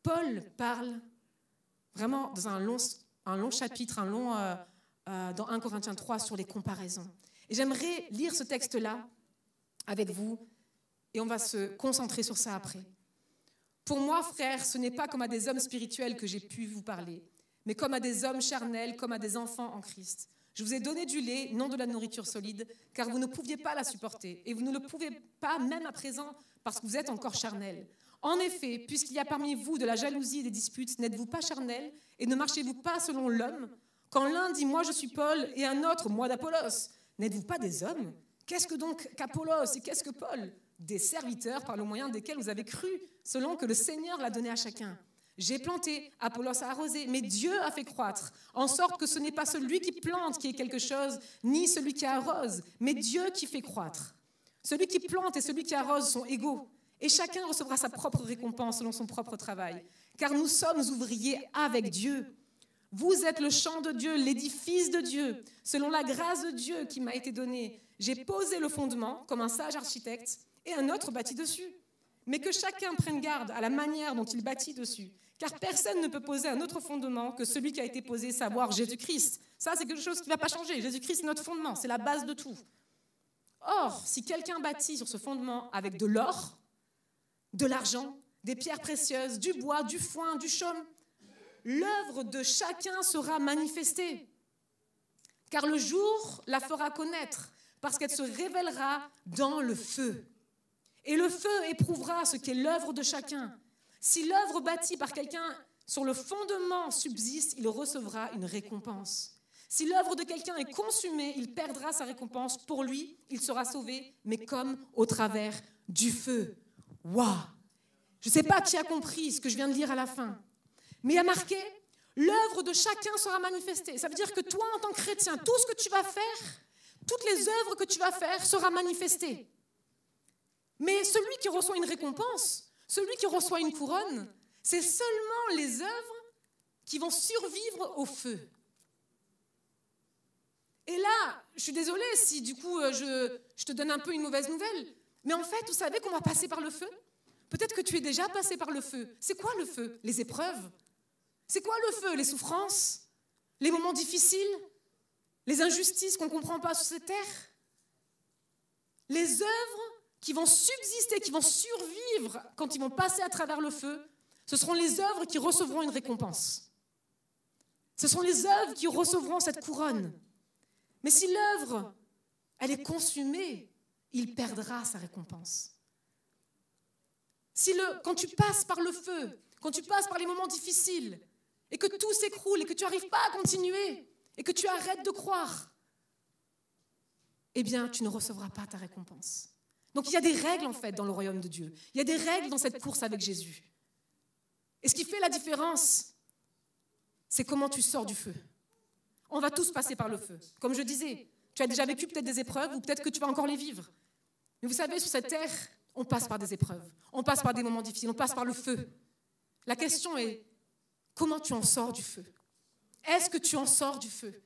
Paul parle vraiment dans un long chapitre, dans 1 Corinthiens 3 sur les comparaisons. Et j'aimerais lire ce texte-là avec vous et on va se concentrer sur ça après. Pour moi, frères, ce n'est pas comme à des hommes spirituels que j'ai pu vous parler, mais comme à des hommes charnels, comme à des enfants en Christ. Je vous ai donné du lait, non de la nourriture solide, car vous ne pouviez pas la supporter, et vous ne le pouvez pas même à présent parce que vous êtes encore charnels. En effet, puisqu'il y a parmi vous de la jalousie et des disputes, n'êtes-vous pas charnels et ne marchez-vous pas selon l'homme? Quand l'un dit « moi je suis Paul » et un autre « moi d'Apollos », n'êtes-vous pas des hommes? Qu'est-ce que donc qu'Apollos et qu'est-ce que Paul? Des serviteurs par le moyen desquels vous avez cru, selon que le Seigneur l'a donné à chacun. J'ai planté, Apollos a arrosé, mais Dieu a fait croître, en sorte que ce n'est pas celui qui plante qui est quelque chose, ni celui qui arrose, mais Dieu qui fait croître. Celui qui plante et celui qui arrose sont égaux. Et chacun recevra sa propre récompense selon son propre travail. Car nous sommes ouvriers avec Dieu. Vous êtes le champ de Dieu, l'édifice de Dieu. Selon la grâce de Dieu qui m'a été donnée, j'ai posé le fondement comme un sage architecte et un autre bâtit dessus. Mais que chacun prenne garde à la manière dont il bâtit dessus. Car personne ne peut poser un autre fondement que celui qui a été posé, savoir Jésus-Christ. Ça, c'est quelque chose qui ne va pas changer. Jésus-Christ, c'est notre fondement, c'est la base de tout. Or, si quelqu'un bâtit sur ce fondement avec de l'or, de l'argent, des pierres précieuses, du bois, du foin, du chaume, l'œuvre de chacun sera manifestée. Car le jour la fera connaître, parce qu'elle se révélera dans le feu. Et le feu éprouvera ce qu'est l'œuvre de chacun. Si l'œuvre bâtie par quelqu'un sur le fondement subsiste, il recevra une récompense. Si l'œuvre de quelqu'un est consumée, il perdra sa récompense. Pour lui, il sera sauvé, mais comme au travers du feu. Waouh! Je ne sais pas qui a compris ce que je viens de lire à la fin, mais il y a marqué « l'œuvre de chacun sera manifestée ». Ça veut dire que toi, en tant que chrétien, tout ce que tu vas faire, toutes les œuvres que tu vas faire sera manifestée. Mais celui qui reçoit une récompense, celui qui reçoit une couronne, c'est seulement les œuvres qui vont survivre au feu. Et là, je suis désolée si du coup je te donne un peu une mauvaise nouvelle, mais en fait, vous savez qu'on va passer par le feu? Peut-être que tu es déjà passé par le feu. C'est quoi le feu? Les épreuves. C'est quoi le feu? Les souffrances, les moments difficiles, les injustices qu'on ne comprend pas sur cette terre. Les œuvres qui vont subsister, qui vont survivre quand ils vont passer à travers le feu, ce seront les œuvres qui recevront une récompense. Ce sont les œuvres qui recevront cette couronne. Mais si l'œuvre, elle est consumée, il perdra sa récompense. Quand tu passes par le feu, quand tu passes par les moments difficiles, et que tout s'écroule, et que tu n'arrives pas à continuer, et que tu arrêtes de croire, eh bien, tu ne recevras pas ta récompense. Donc, il y a des règles, en fait, dans le royaume de Dieu. Il y a des règles dans cette course avec Jésus. Et ce qui fait la différence, c'est comment tu sors du feu. On va tous passer par le feu. Comme je disais, tu as déjà vécu peut-être des épreuves, ou peut-être que tu vas encore les vivre. Mais vous savez, sur cette terre, on passe par des épreuves, on passe par des moments difficiles, on passe par le feu. La question est, comment tu en sors du feu? Est-ce que tu en sors du feu?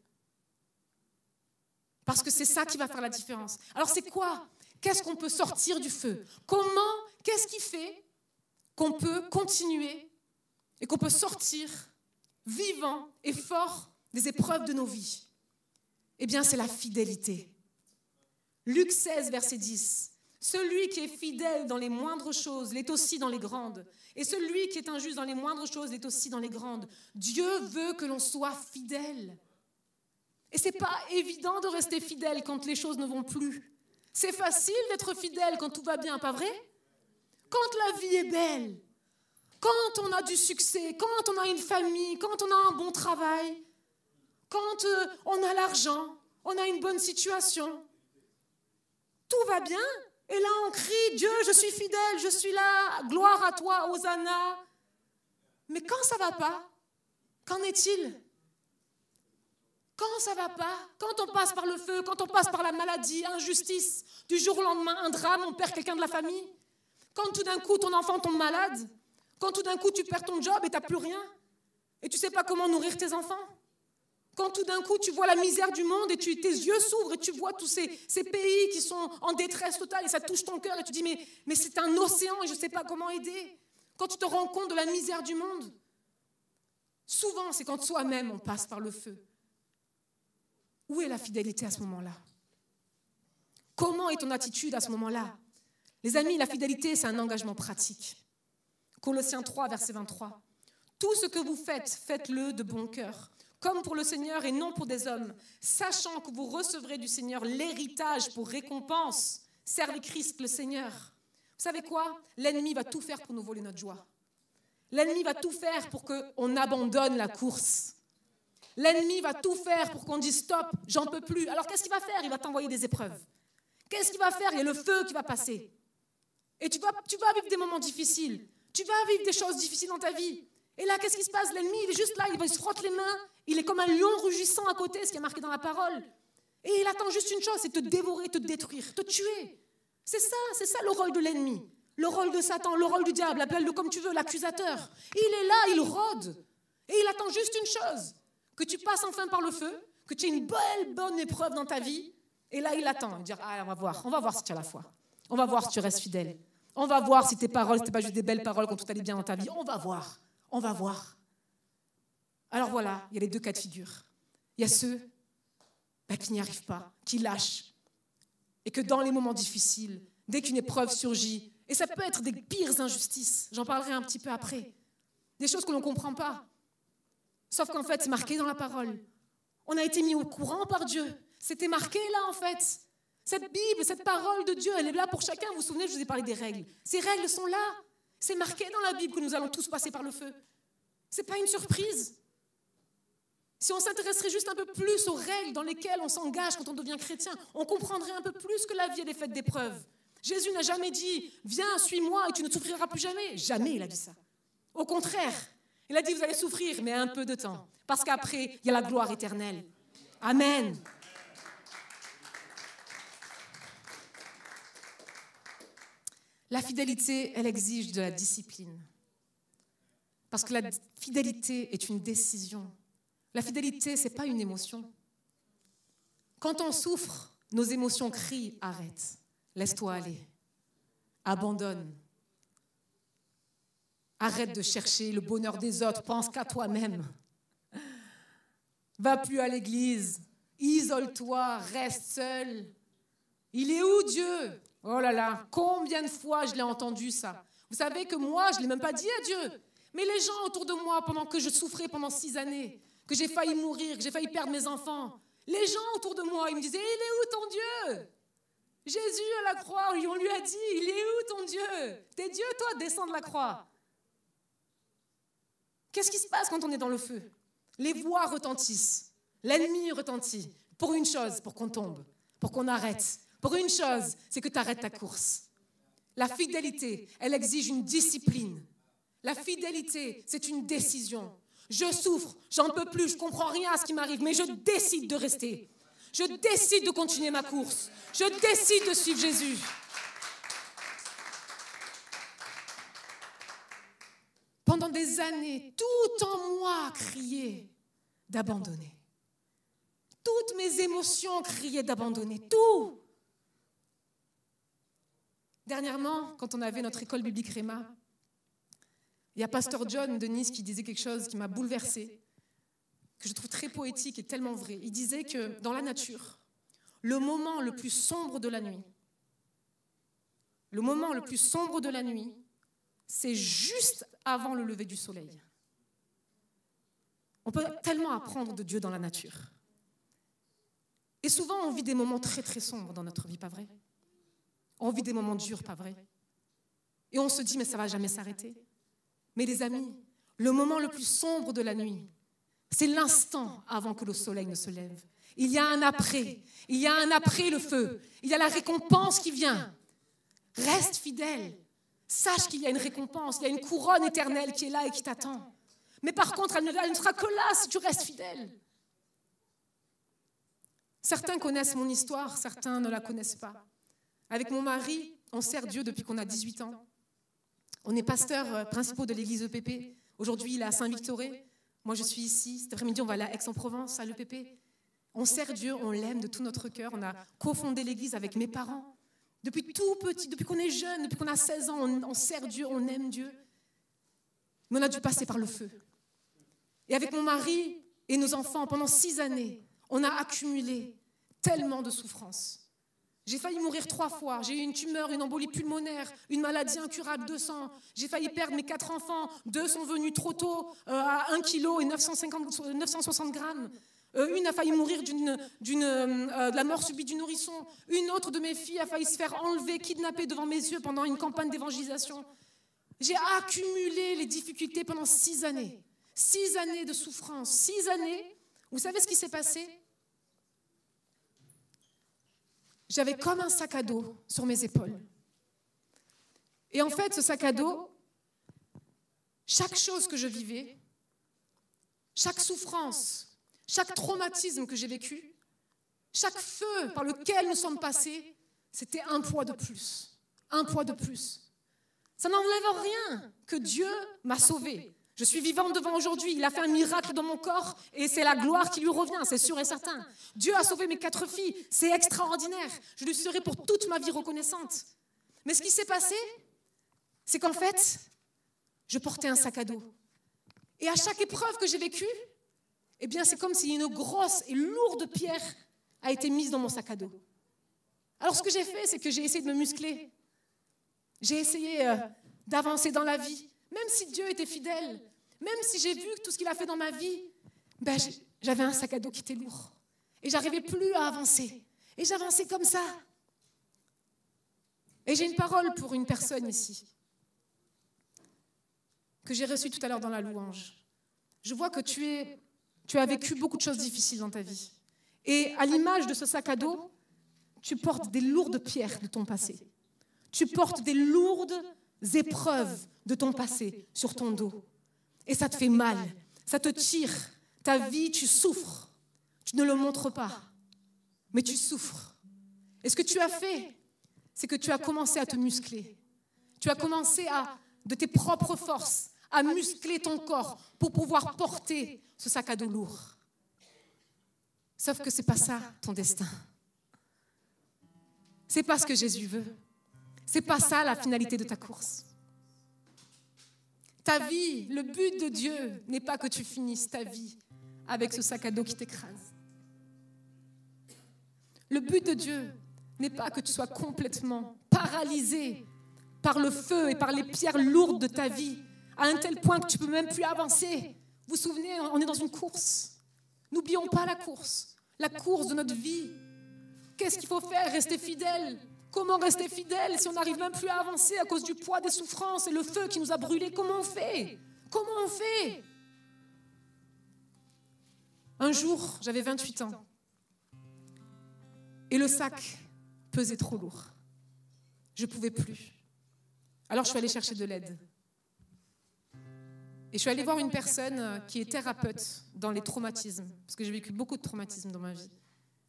Parce que c'est ça qui va faire la différence. Alors c'est quoi? Qu'est-ce qu'on peut sortir du feu? Comment? Qu'est-ce qui fait qu'on peut continuer et qu'on peut sortir vivant et fort des épreuves de nos vies? Eh bien, c'est la fidélité. Luc 16, verset 10. Celui qui est fidèle dans les moindres choses l'est aussi dans les grandes. Et celui qui est injuste dans les moindres choses l'est aussi dans les grandes. Dieu veut que l'on soit fidèle. Et ce n'est pas évident de rester fidèle quand les choses ne vont plus. C'est facile d'être fidèle quand tout va bien, pas vrai? Quand la vie est belle, quand on a du succès, quand on a une famille, quand on a un bon travail, quand on a l'argent, on a une bonne situation. Tout va bien. Et là, on crie, Dieu, je suis fidèle, je suis là, gloire à toi, Hosanna. Mais quand ça ne va pas, qu'en est-il? Quand ça ne va pas, quand on passe par le feu, quand on passe par la maladie, injustice, du jour au lendemain, un drame, on perd quelqu'un de la famille, quand tout d'un coup ton enfant tombe malade, quand tout d'un coup tu perds ton job et tu n'as plus rien, et tu ne sais pas comment nourrir tes enfants, quand tout d'un coup tu vois la misère du monde et tes yeux s'ouvrent et tu vois tous ces pays qui sont en détresse totale et ça touche ton cœur et tu dis mais c'est un océan et je ne sais pas comment aider. Quand tu te rends compte de la misère du monde, souvent c'est quand soi-même on passe par le feu. Où est la fidélité à ce moment-là? Comment est ton attitude à ce moment-là? Les amis, la fidélité, c'est un engagement pratique. Colossiens 3, verset 23. Tout ce que vous faites, faites-le de bon cœur, comme pour le Seigneur et non pour des hommes, sachant que vous recevrez du Seigneur l'héritage pour récompense. Servez Christ le Seigneur. Vous savez quoi? L'ennemi va tout faire pour nous voler notre joie. L'ennemi va tout faire pour qu'on abandonne la course. L'ennemi va tout faire pour qu'on dise stop, j'en peux plus. Alors qu'est-ce qu'il va faire? Il va t'envoyer des épreuves. Qu'est-ce qu'il va faire? Il y a le feu qui va passer. Et tu vas vivre des moments difficiles. Tu vas vivre des choses difficiles dans ta vie. Et là, qu'est-ce qui se passe? L'ennemi, il est juste là, il se frotte les mains. Il est comme un lion rugissant à côté, ce qui est marqué dans la parole. Et il attend juste une chose, c'est te dévorer, te détruire, te tuer. C'est ça le rôle de l'ennemi. Le rôle de Satan, le rôle du diable, appelle-le comme tu veux, l'accusateur. Il est là, il rôde. Et il attend juste une chose, que tu passes enfin par le feu, que tu aies une bonne épreuve dans ta vie. Et là, il attend. Il dit, on va voir si tu as la foi. On va voir si tu restes fidèle. On va voir si tes paroles, ce n'étaient pas juste des belles paroles quand tout allait bien dans ta vie. On va voir. Alors voilà, il y a les deux cas de figure. Il y a ceux qui n'y arrivent pas, qui lâchent. Et que dans les moments difficiles, dès qu'une épreuve surgit, et ça peut être des pires injustices, j'en parlerai un petit peu après, des choses que l'on ne comprend pas. Sauf qu'en fait, c'est marqué dans la parole. On a été mis au courant par Dieu. C'était marqué là, en fait. Cette Bible, cette parole de Dieu, elle est là pour chacun. Vous vous souvenez, je vous ai parlé des règles. Ces règles sont là. C'est marqué dans la Bible que nous allons tous passer par le feu. Ce n'est pas une surprise. Si on s'intéresserait juste un peu plus aux règles dans lesquelles on s'engage quand on devient chrétien, on comprendrait un peu plus que la vie est faite d'épreuves. Jésus n'a jamais dit « Viens, suis-moi et tu ne souffriras plus jamais ». Jamais il a dit ça. Au contraire, il a dit « Vous allez souffrir, mais un peu de temps. Parce qu'après, il y a la gloire éternelle. » Amen. La fidélité, elle exige de la discipline. Parce que la fidélité est une décision. La fidélité, ce n'est pas une émotion. Quand on souffre, nos émotions crient « Arrête, laisse-toi aller, abandonne. Arrête de chercher le bonheur des autres, pense qu'à toi-même. Va plus à l'église, isole-toi, reste seul. Il est où Dieu ? Oh là là, combien de fois je l'ai entendu ça. Vous savez que moi, je ne l'ai même pas dit à Dieu. Mais les gens autour de moi, pendant que je souffrais pendant 6 années, que j'ai failli mourir, que j'ai failli perdre mes enfants, les gens autour de moi, ils me disaient « Il est où ton Dieu ?» Jésus à la croix, on lui a dit « Il est où ton Dieu ? T'es Dieu, toi, descends de la croix. » Qu'est-ce qui se passe quand on est dans le feu ? Les voix retentissent, l'ennemi retentit. Pour une chose, pour qu'on tombe, pour qu'on arrête. Pour une chose, c'est que tu arrêtes ta course. La fidélité, elle exige une discipline. La fidélité, c'est une décision. Je souffre, j'en peux plus, je ne comprends rien à ce qui m'arrive, mais je décide de rester. Je décide de continuer ma course. Je décide de suivre Jésus. Pendant des années, tout en moi criait d'abandonner. Toutes mes émotions criaient d'abandonner, tout. Dernièrement, quand on avait notre école biblique Réma, il y a Pasteur John de Nice qui disait quelque chose qui m'a bouleversée, que je trouve très poétique et tellement vrai. Il disait que dans la nature, le moment le plus sombre de la nuit, c'est juste avant le lever du soleil. On peut tellement apprendre de Dieu dans la nature. Et souvent, on vit des moments très très sombres dans notre vie, pas vrai ? On vit des moments durs, pas vrai ? Et on se dit, mais ça ne va jamais s'arrêter. Mais les amis, le moment le plus sombre de la nuit, c'est l'instant avant que le soleil ne se lève. Il y a un après le feu. Il y a la récompense qui vient. Reste fidèle. Sache qu'il y a une récompense, il y a une couronne éternelle qui est là et qui t'attend. Mais par contre, elle ne sera que là si tu restes fidèle. Certains connaissent mon histoire, certains ne la connaissent pas. Avec mon mari, on sert Dieu depuis qu'on a 18 ans. On est pasteurs principaux de l'église EPP. Aujourd'hui, il est à Saint-Victoré. Moi, je suis ici. Cet après-midi, on va aller à Aix-en-Provence, à l'EPP. On sert Dieu, on l'aime de tout notre cœur. On a cofondé l'église avec mes parents. Depuis tout petit, depuis qu'on est jeune, depuis qu'on a 16 ans, on sert Dieu, on aime Dieu. Mais on a dû passer par le feu. Et avec mon mari et nos enfants, pendant 6 années, on a accumulé tellement de souffrances. J'ai failli mourir 3 fois. J'ai eu une tumeur, une embolie pulmonaire, une maladie incurable de sang. J'ai failli perdre mes 4 enfants. 2 sont venus trop tôt, à 1 kg et 960 grammes. Une a failli mourir de la mort subite du nourrisson. Une autre de mes filles a failli se faire enlever, kidnapper devant mes yeux pendant une campagne d'évangélisation. J'ai accumulé les difficultés pendant 6 années. 6 années de souffrance. 6 années. Vous savez ce qui s'est passé ? J'avais comme un sac à dos sur mes épaules. Et en fait, ce sac à dos, chaque chose que je vivais, chaque souffrance, chaque traumatisme que j'ai vécu, chaque feu par lequel nous sommes passés, c'était un poids de plus. Un poids de plus. Ça n'enlève rien que Dieu m'a sauvée. Je suis vivante devant aujourd'hui. Il a fait un miracle dans mon corps et c'est la gloire qui lui revient, c'est sûr et certain. Dieu a sauvé mes 4 filles. C'est extraordinaire. Je lui serai pour toute ma vie reconnaissante. Mais ce qui s'est passé, c'est qu'en fait, je portais un sac à dos. Et à chaque épreuve que j'ai vécue, eh bien, c'est comme si une grosse et lourde pierre a été mise dans mon sac à dos. Alors, ce que j'ai fait, c'est que j'ai essayé de me muscler. J'ai essayé d'avancer dans la vie. Même si Dieu était fidèle, même si j'ai vu tout ce qu'il a fait dans ma vie, ben, j'avais un sac à dos qui était lourd. Et j'arrivais plus à avancer. Et j'avançais comme ça. Et j'ai une parole pour une personne ici, que j'ai reçue tout à l'heure dans la louange. Je vois que tu as vécu beaucoup de choses difficiles dans ta vie. Et à l'image de ce sac à dos, tu portes des lourdes pierres de ton passé. Tu portes des lourdes épreuves de ton passé sur ton dos. Et ça te fait mal, ça te tire. Ta vie, tu souffres. Tu ne le montres pas, mais tu souffres. Et ce que tu as fait, c'est que tu as commencé à te muscler. Tu as commencé de tes propres forces, à muscler ton corps pour pouvoir porter ce sac à dos lourd. Sauf que ce n'est pas ça ton destin. Ce n'est pas ce que Jésus veut. Ce n'est pas ça la finalité de ta course. Ta vie, le but de Dieu n'est pas que tu finisses ta vie avec ce sac à dos qui t'écrase. Le but de Dieu n'est pas que tu sois complètement paralysé par le feu et par les pierres lourdes de ta vie, à un tel point que tu ne peux même plus avancer. Vous vous souvenez, on est dans une course. N'oublions pas la course de notre vie. Qu'est-ce qu'il faut faire? Rester fidèle. Comment rester fidèle si on n'arrive même plus à avancer à cause du poids des souffrances et le feu qui nous a brûlés? Comment on fait? Comment on fait? Un jour, j'avais 28 ans et le sac pesait trop lourd. Je ne pouvais plus. Alors je suis allée chercher de l'aide. Et je suis allée voir une personne qui est thérapeute dans les traumatismes, parce que j'ai vécu beaucoup de traumatismes dans ma vie.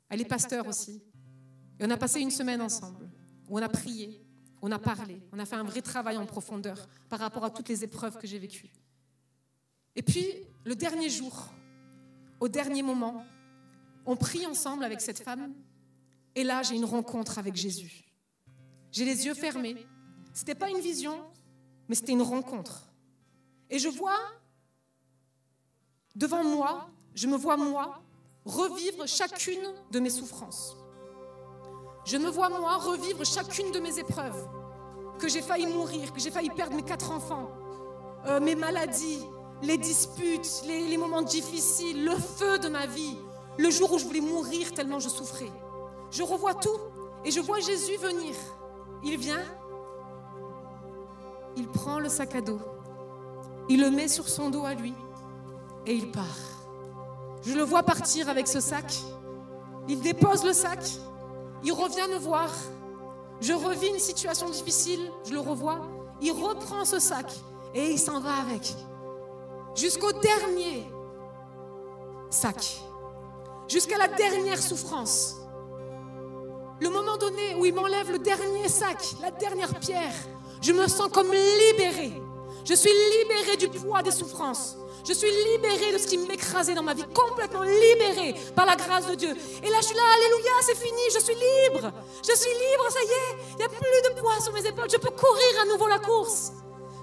Elle est pasteur aussi. Et on a passé une semaine ensemble, où on a prié, on a parlé, on a fait un vrai travail en profondeur par rapport à toutes les épreuves que j'ai vécues. Et puis, le dernier jour, au dernier moment, on prie ensemble avec cette femme, et là, j'ai une rencontre avec Jésus. J'ai les yeux fermés. Ce n'était pas une vision, mais c'était une rencontre. Et je vois, devant moi, je me vois moi, revivre chacune de mes souffrances. Je me vois moi revivre chacune de mes épreuves, que j'ai failli mourir, que j'ai failli perdre mes 4 enfants, mes maladies, les disputes, les moments difficiles, le feu de ma vie, le jour où je voulais mourir tellement je souffrais. Je revois tout et je vois Jésus venir. Il vient, il prend le sac à dos, il le met sur son dos à lui et il part. Je le vois partir avec ce sac, il dépose le sac, il revient me voir, je revis une situation difficile, je le revois, il reprend ce sac et il s'en va avec. Jusqu'au dernier sac, jusqu'à la dernière souffrance. Le moment donné où il m'enlève le dernier sac, la dernière pierre, je me sens comme libérée. Je suis libérée du poids des souffrances. Je suis libérée de ce qui m'écrasait dans ma vie, complètement libérée par la grâce de Dieu. Et là, je suis là, alléluia, c'est fini, je suis libre. Je suis libre, ça y est, il n'y a plus de poids sur mes épaules, je peux courir à nouveau la course.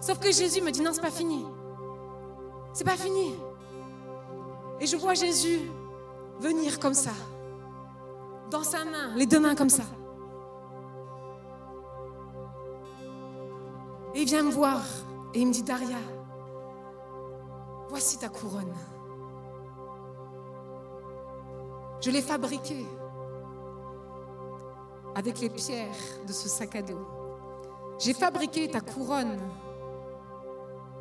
Sauf que Jésus me dit, non, c'est pas fini. C'est pas fini. Et je vois Jésus venir comme ça, dans sa main, les 2 mains comme ça. Et il vient me voir et il me dit, Daria, voici ta couronne. Je l'ai fabriquée avec les pierres de ce sac à dos. J'ai fabriqué ta couronne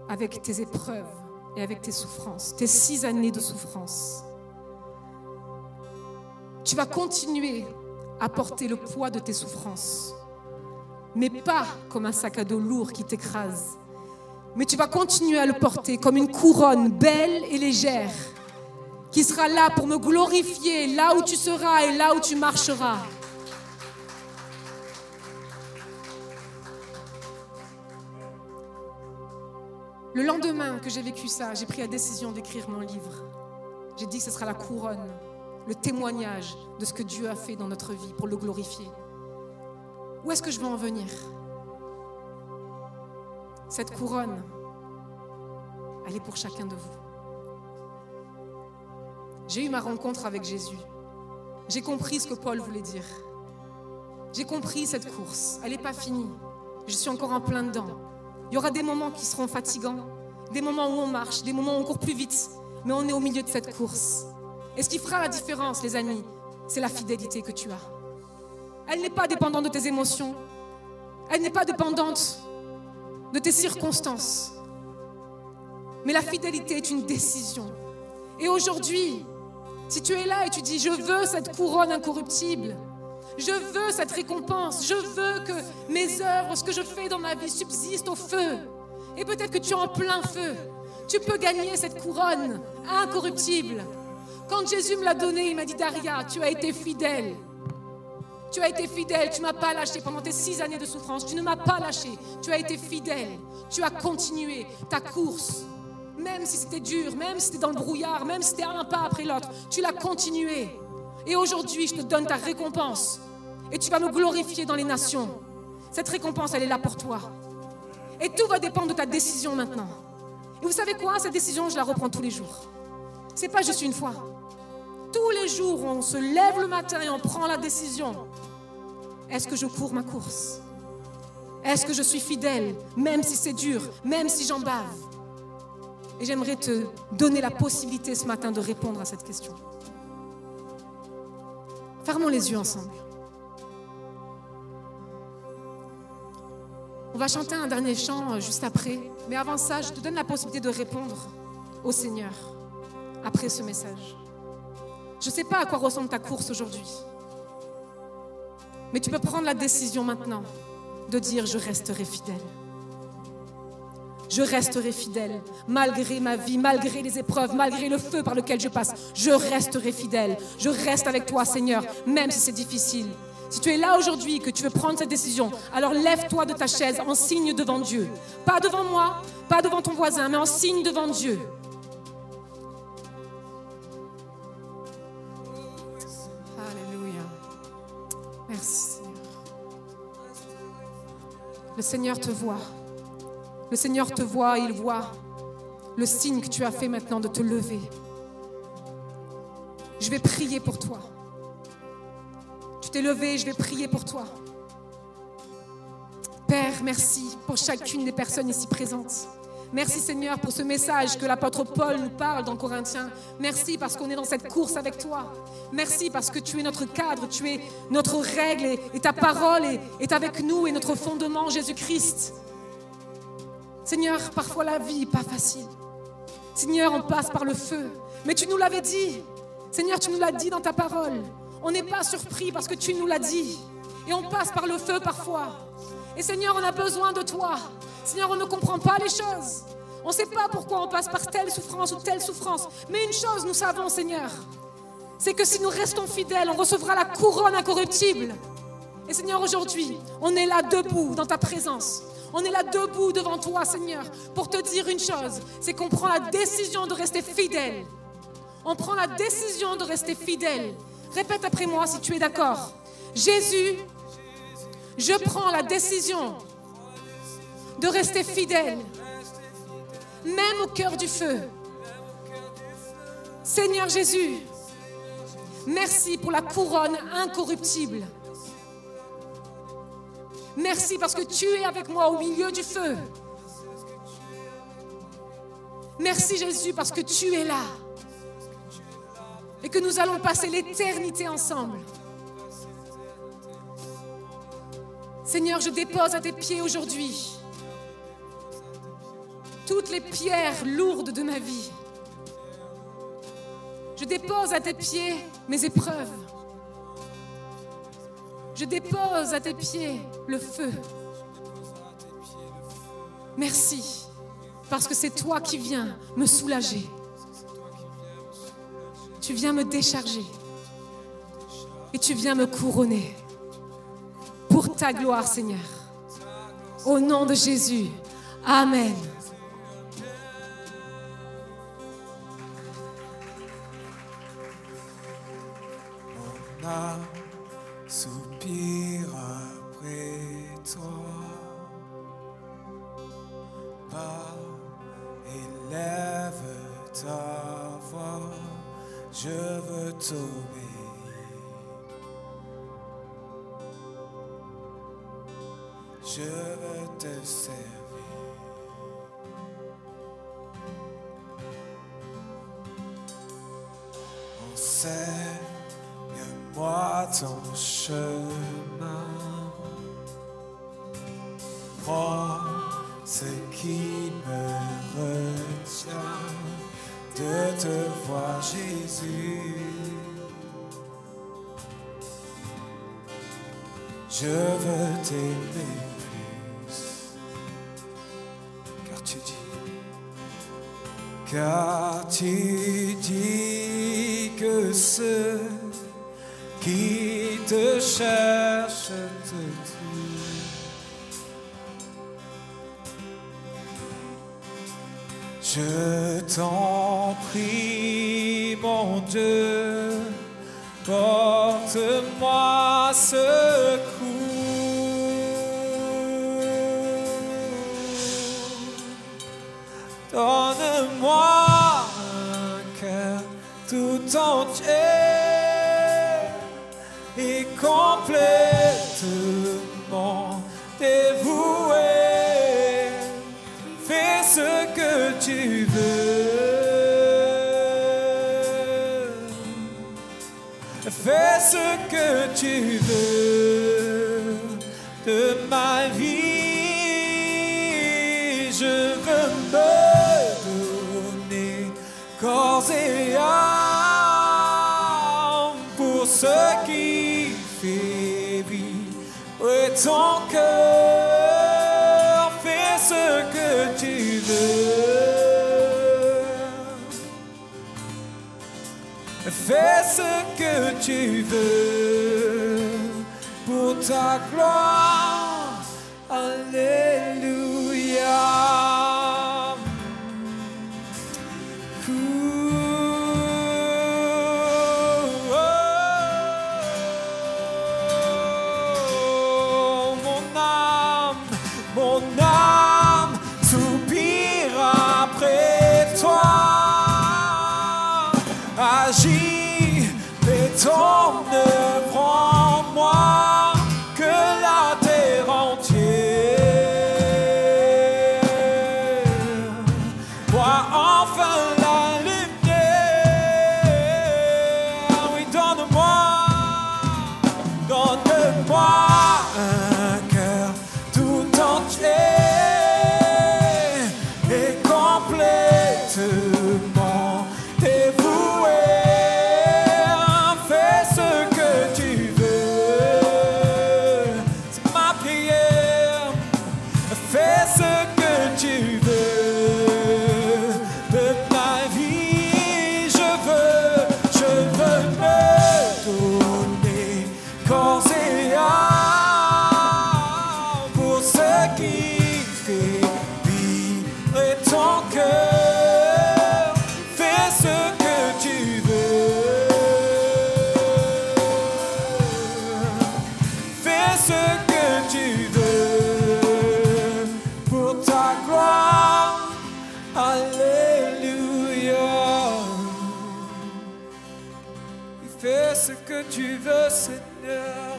avec tes épreuves et avec tes souffrances, tes 6 années de souffrance. Tu vas continuer à porter le poids de tes souffrances, mais pas comme un sac à dos lourd qui t'écrase. Mais tu vas continuer à le porter comme une couronne belle et légère qui sera là pour me glorifier là où tu seras et là où tu marcheras. Le lendemain que j'ai vécu ça, j'ai pris la décision d'écrire mon livre. J'ai dit que ce sera la couronne, le témoignage de ce que Dieu a fait dans notre vie pour le glorifier. Où est-ce que je veux en venir? Cette couronne, elle est pour chacun de vous. J'ai eu ma rencontre avec Jésus. J'ai compris ce que Paul voulait dire. J'ai compris cette course. Elle n'est pas finie. Je suis encore en plein dedans. Il y aura des moments qui seront fatigants, des moments où on marche, des moments où on court plus vite, mais on est au milieu de cette course. Et ce qui fera la différence, les amis, c'est la fidélité que tu as. Elle n'est pas dépendante de tes émotions. Elle n'est pas dépendante de tes circonstances. Mais la fidélité est une décision. Et aujourd'hui, si tu es là et tu dis « Je veux cette couronne incorruptible », je veux cette récompense, je veux que mes œuvres, ce que je fais dans ma vie subsiste au feu. Et peut-être que tu es en plein feu. Tu peux gagner cette couronne incorruptible. Quand Jésus me l'a donnée, il m'a dit « Daria, tu as été fidèle. Tu as été fidèle, tu ne m'as pas lâché pendant tes 6 années de souffrance. Tu ne m'as pas lâché, tu as été fidèle. Tu as continué ta course. Même si c'était dur, même si c'était dans le brouillard, même si c'était un pas après l'autre, tu l'as continué. Et aujourd'hui, je te donne ta récompense. Et tu vas me glorifier dans les nations. Cette récompense, elle est là pour toi. Et tout va dépendre de ta décision maintenant. Et vous savez quoi? Cette décision, je la reprends tous les jours. C'est pas juste une fois. Tous les jours, on se lève le matin et on prend la décision. Est-ce que je cours ma course? Est-ce que je suis fidèle, même si c'est dur, même si j'en bave? Et j'aimerais te donner la possibilité ce matin de répondre à cette question. Fermons les yeux ensemble. On va chanter un dernier chant juste après. Mais avant ça, je te donne la possibilité de répondre au Seigneur après ce message. Je ne sais pas à quoi ressemble ta course aujourd'hui. Mais tu peux prendre la décision maintenant de dire « Je resterai fidèle ». Je resterai fidèle, malgré ma vie, malgré les épreuves, malgré le feu par lequel je passe. Je resterai fidèle. Je reste avec toi, Seigneur, même si c'est difficile. Si tu es là aujourd'hui et que tu veux prendre cette décision, alors lève-toi de ta chaise en signe devant Dieu. Pas devant moi, pas devant ton voisin, mais en signe devant Dieu. Alléluia. Merci, Seigneur. Le Seigneur te voit. Le Seigneur te voit et il voit le signe que tu as fait maintenant de te lever. Je vais prier pour toi. Tu t'es levé, je vais prier pour toi. Père, merci pour chacune des personnes ici présentes. Merci Seigneur pour ce message que l'apôtre Paul nous parle dans Corinthiens. Merci parce qu'on est dans cette course avec toi. Merci parce que tu es notre cadre, tu es notre règle et ta parole est avec nous et notre fondement Jésus-Christ. Seigneur, parfois la vie n'est pas facile. Seigneur, on passe par le feu. Mais tu nous l'avais dit. Seigneur, tu nous l'as dit dans ta parole. On n'est pas surpris parce que tu nous l'as dit. Et on passe par le feu parfois. Et Seigneur, on a besoin de toi. Seigneur, on ne comprend pas les choses. On ne sait pas pourquoi on passe par telle souffrance ou telle souffrance. Mais une chose, nous savons, Seigneur, c'est que si nous restons fidèles, on recevra la couronne incorruptible. Et Seigneur, aujourd'hui, on est là debout dans ta présence. On est là debout devant toi, Seigneur, pour te dire une chose, c'est qu'on prend la décision de rester fidèle. On prend la décision de rester fidèle. Répète après moi si tu es d'accord. Jésus, je prends la décision de rester fidèle, même au cœur du feu. Seigneur Jésus, merci pour la couronne incorruptible. Merci parce que tu es avec moi au milieu du feu. Merci Jésus parce que tu es là. Et que nous allons passer l'éternité ensemble. Seigneur, je dépose à tes pieds aujourd'hui toutes les pierres lourdes de ma vie. Je dépose à tes pieds mes épreuves. Je dépose à tes pieds le feu. Merci, parce que c'est toi qui viens me soulager. Tu viens me décharger. Et tu viens me couronner. Pour ta gloire, Seigneur. Au nom de Jésus. Amen. âme soupire après toi. Élève ta voix, je veux t'obéir. Je veux te servir. Enseigne-moi ton chemin. Prends ce qui me retient de te voir, Jésus. Je veux t'aimer plus, car tu dis que ceux qui te cherchent te trouvent. Je t'en prie, mon Dieu, porte-moi secours. Donne-moi un cœur tout entier et complètement dévoué. Fais ce que tu veux. Fais ce que tu veux de ma vie. Je veux me donner corps et âme pour ce qui fait vivre ton cœur. Fais ce que tu veux. Fais ce que tu veux pour ta gloire. Alléluia. Mon âme soupire après toi. Agis, fais ton œuvre en moi, que la terre entière voit enfin la lumière. Oui, donne-moi un cœur tout entier et complètement dévoué. Fais ce que tu veux, c'est ma prière. Fais ce que tu veux de ma vie. Je veux me donner corps et âme pour ce qui fait vivre ton cœur. Fais ce que tu veux. Fais ce que tu veux pour ta gloire. Alléluia. Fais ce que tu veux, Seigneur.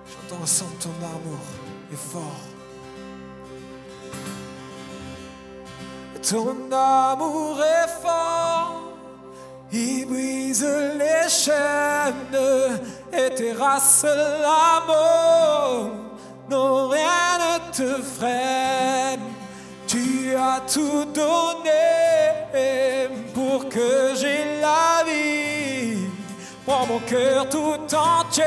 J'entends son ton amour est fort. Ton amour est fort. Il brise les chaînes et terrasse la mort. Non, rien ne te freine. Tu as tout donné pour que j'aie la vie. Prends mon cœur tout entier.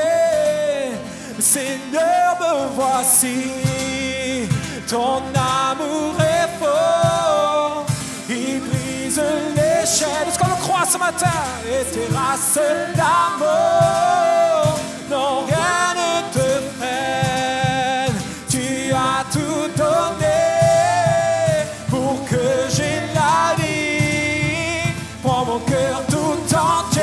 Seigneur, me voici. Ton amour est fort. Il brise les chaînes. Est-ce qu'on le croit ce matin? Et terrasse la mort. Non, rien ne te freine. Tu as tout donné pour que j'aie la vie. Prends mon cœur tout entier.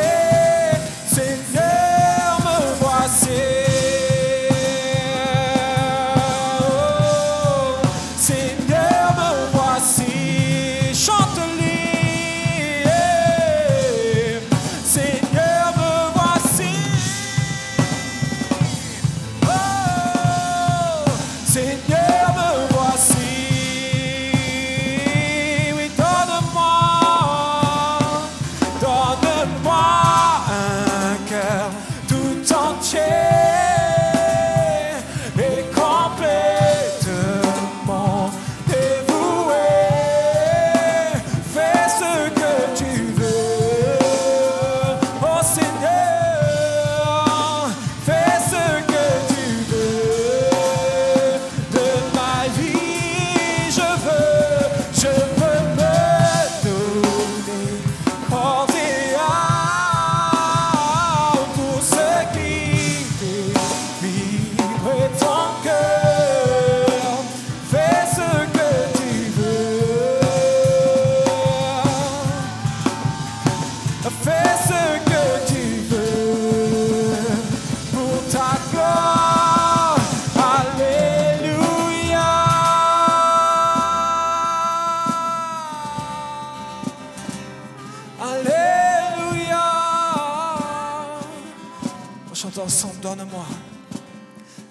chante ensemble, donne-moi.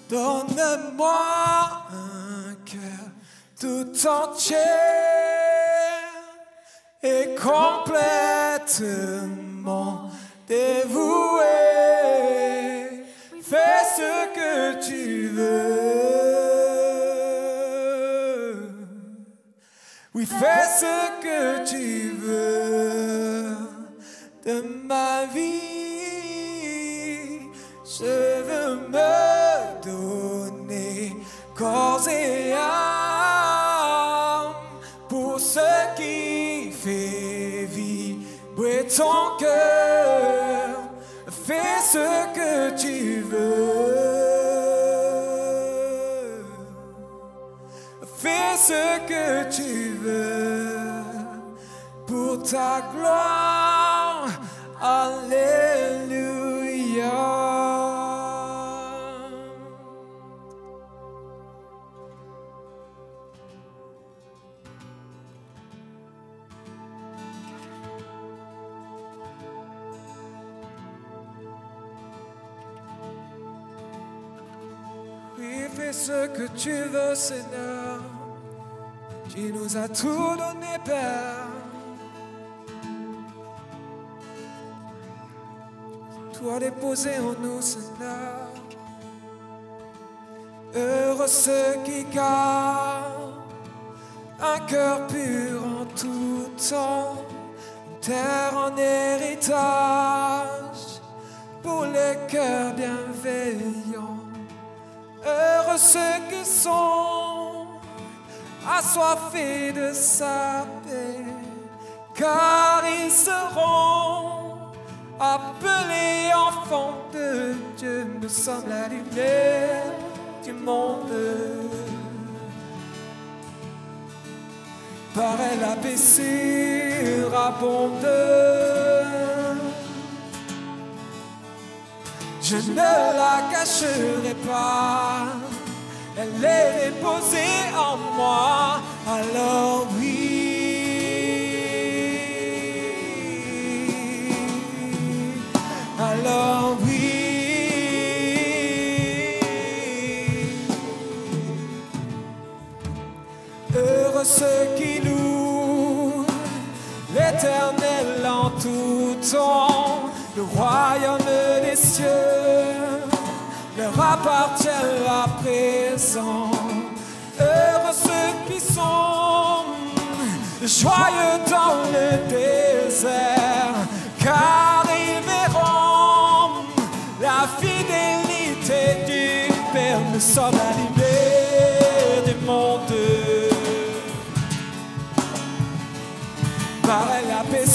Donne-moi un cœur tout entier et complètement dévoué. Fais ce que tu veux. Oui, fais ce que tu veux de ma vie. Je veux me donner corps et âme pour ce qui fait vibrer ton cœur. Fais ce que tu veux. Fais ce que tu veux pour ta gloire. Alléluia. Oui, fais ce que tu veux, Seigneur. Tu nous as tout donné, Père. Toi déposé en nous, Seigneur. Heureux ceux qui gardent un cœur pur en tout temps, une terre en héritage pour les cœurs bienveillants. Heureux ceux qui sont assoiffés de sa paix, car ils seront appelés enfants de Dieu. Nous sommes la lumière du monde. Par elle la paix surabonde. Je ne la cacherai pas, elle est déposée en moi, alors oui, alors oui. Heureux ceux qui louent l'Éternel en tout temps. Le royaume des cieux leur appartient à présent. Heureux ceux qui sont joyeux dans le désert, car ils verront la fidélité du Père. Nous sommes animés du monde. Par elle la paix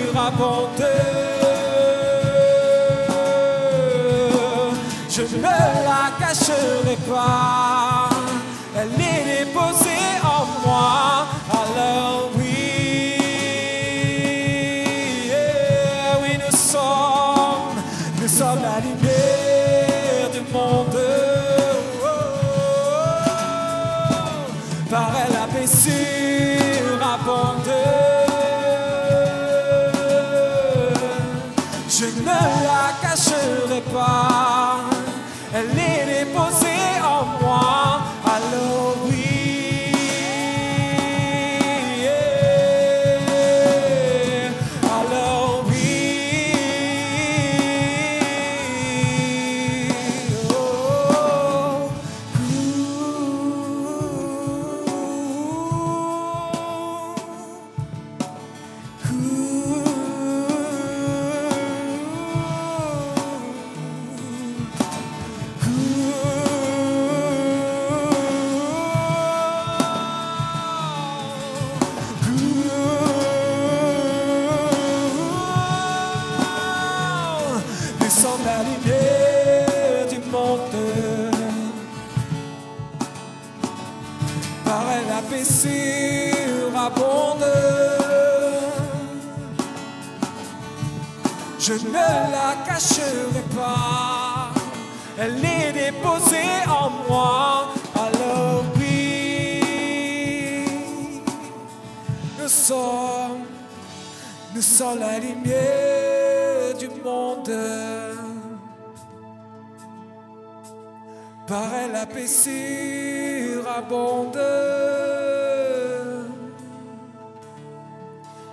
surabonde. Je ne la cacherai pas, elle est déposée en moi, alors oui, oui nous sommes la lumière du monde. Par elle la paix surabonde. Je ne la cacherai pas, elle est déposée en moi, alors oui, alors oui, oh, nous sommes la lumière du monde. Par elle la paix surabonde. Je ne la cacherai pas, elle est déposée en moi, alors oui, nous sommes la lumière du monde. paraît la paix surabonde.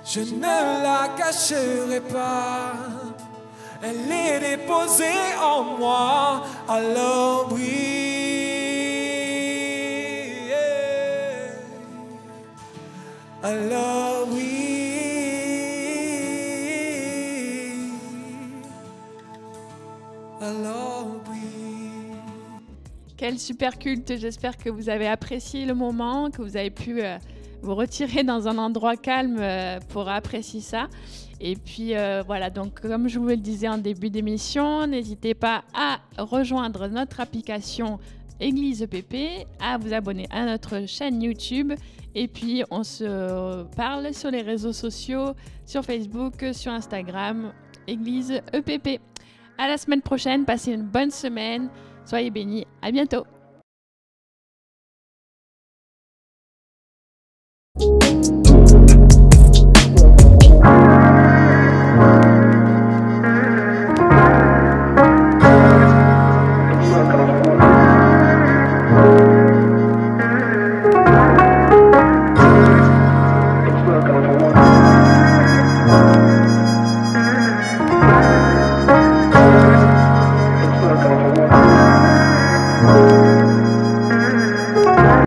Je ne la cacherai pas, elle est déposée en moi à l'abri. À l'abri. À l'abri. Quel super culte, j'espère que vous avez apprécié le moment, que vous avez pu vous retirer dans un endroit calme pour apprécier ça. Et puis voilà, donc comme je vous le disais en début d'émission, n'hésitez pas à rejoindre notre application Église EPP, à vous abonner à notre chaîne YouTube. Et puis on se parle sur les réseaux sociaux, sur Facebook, sur Instagram, Église EPP. À la semaine prochaine, passez une bonne semaine, soyez bénis, à bientôt.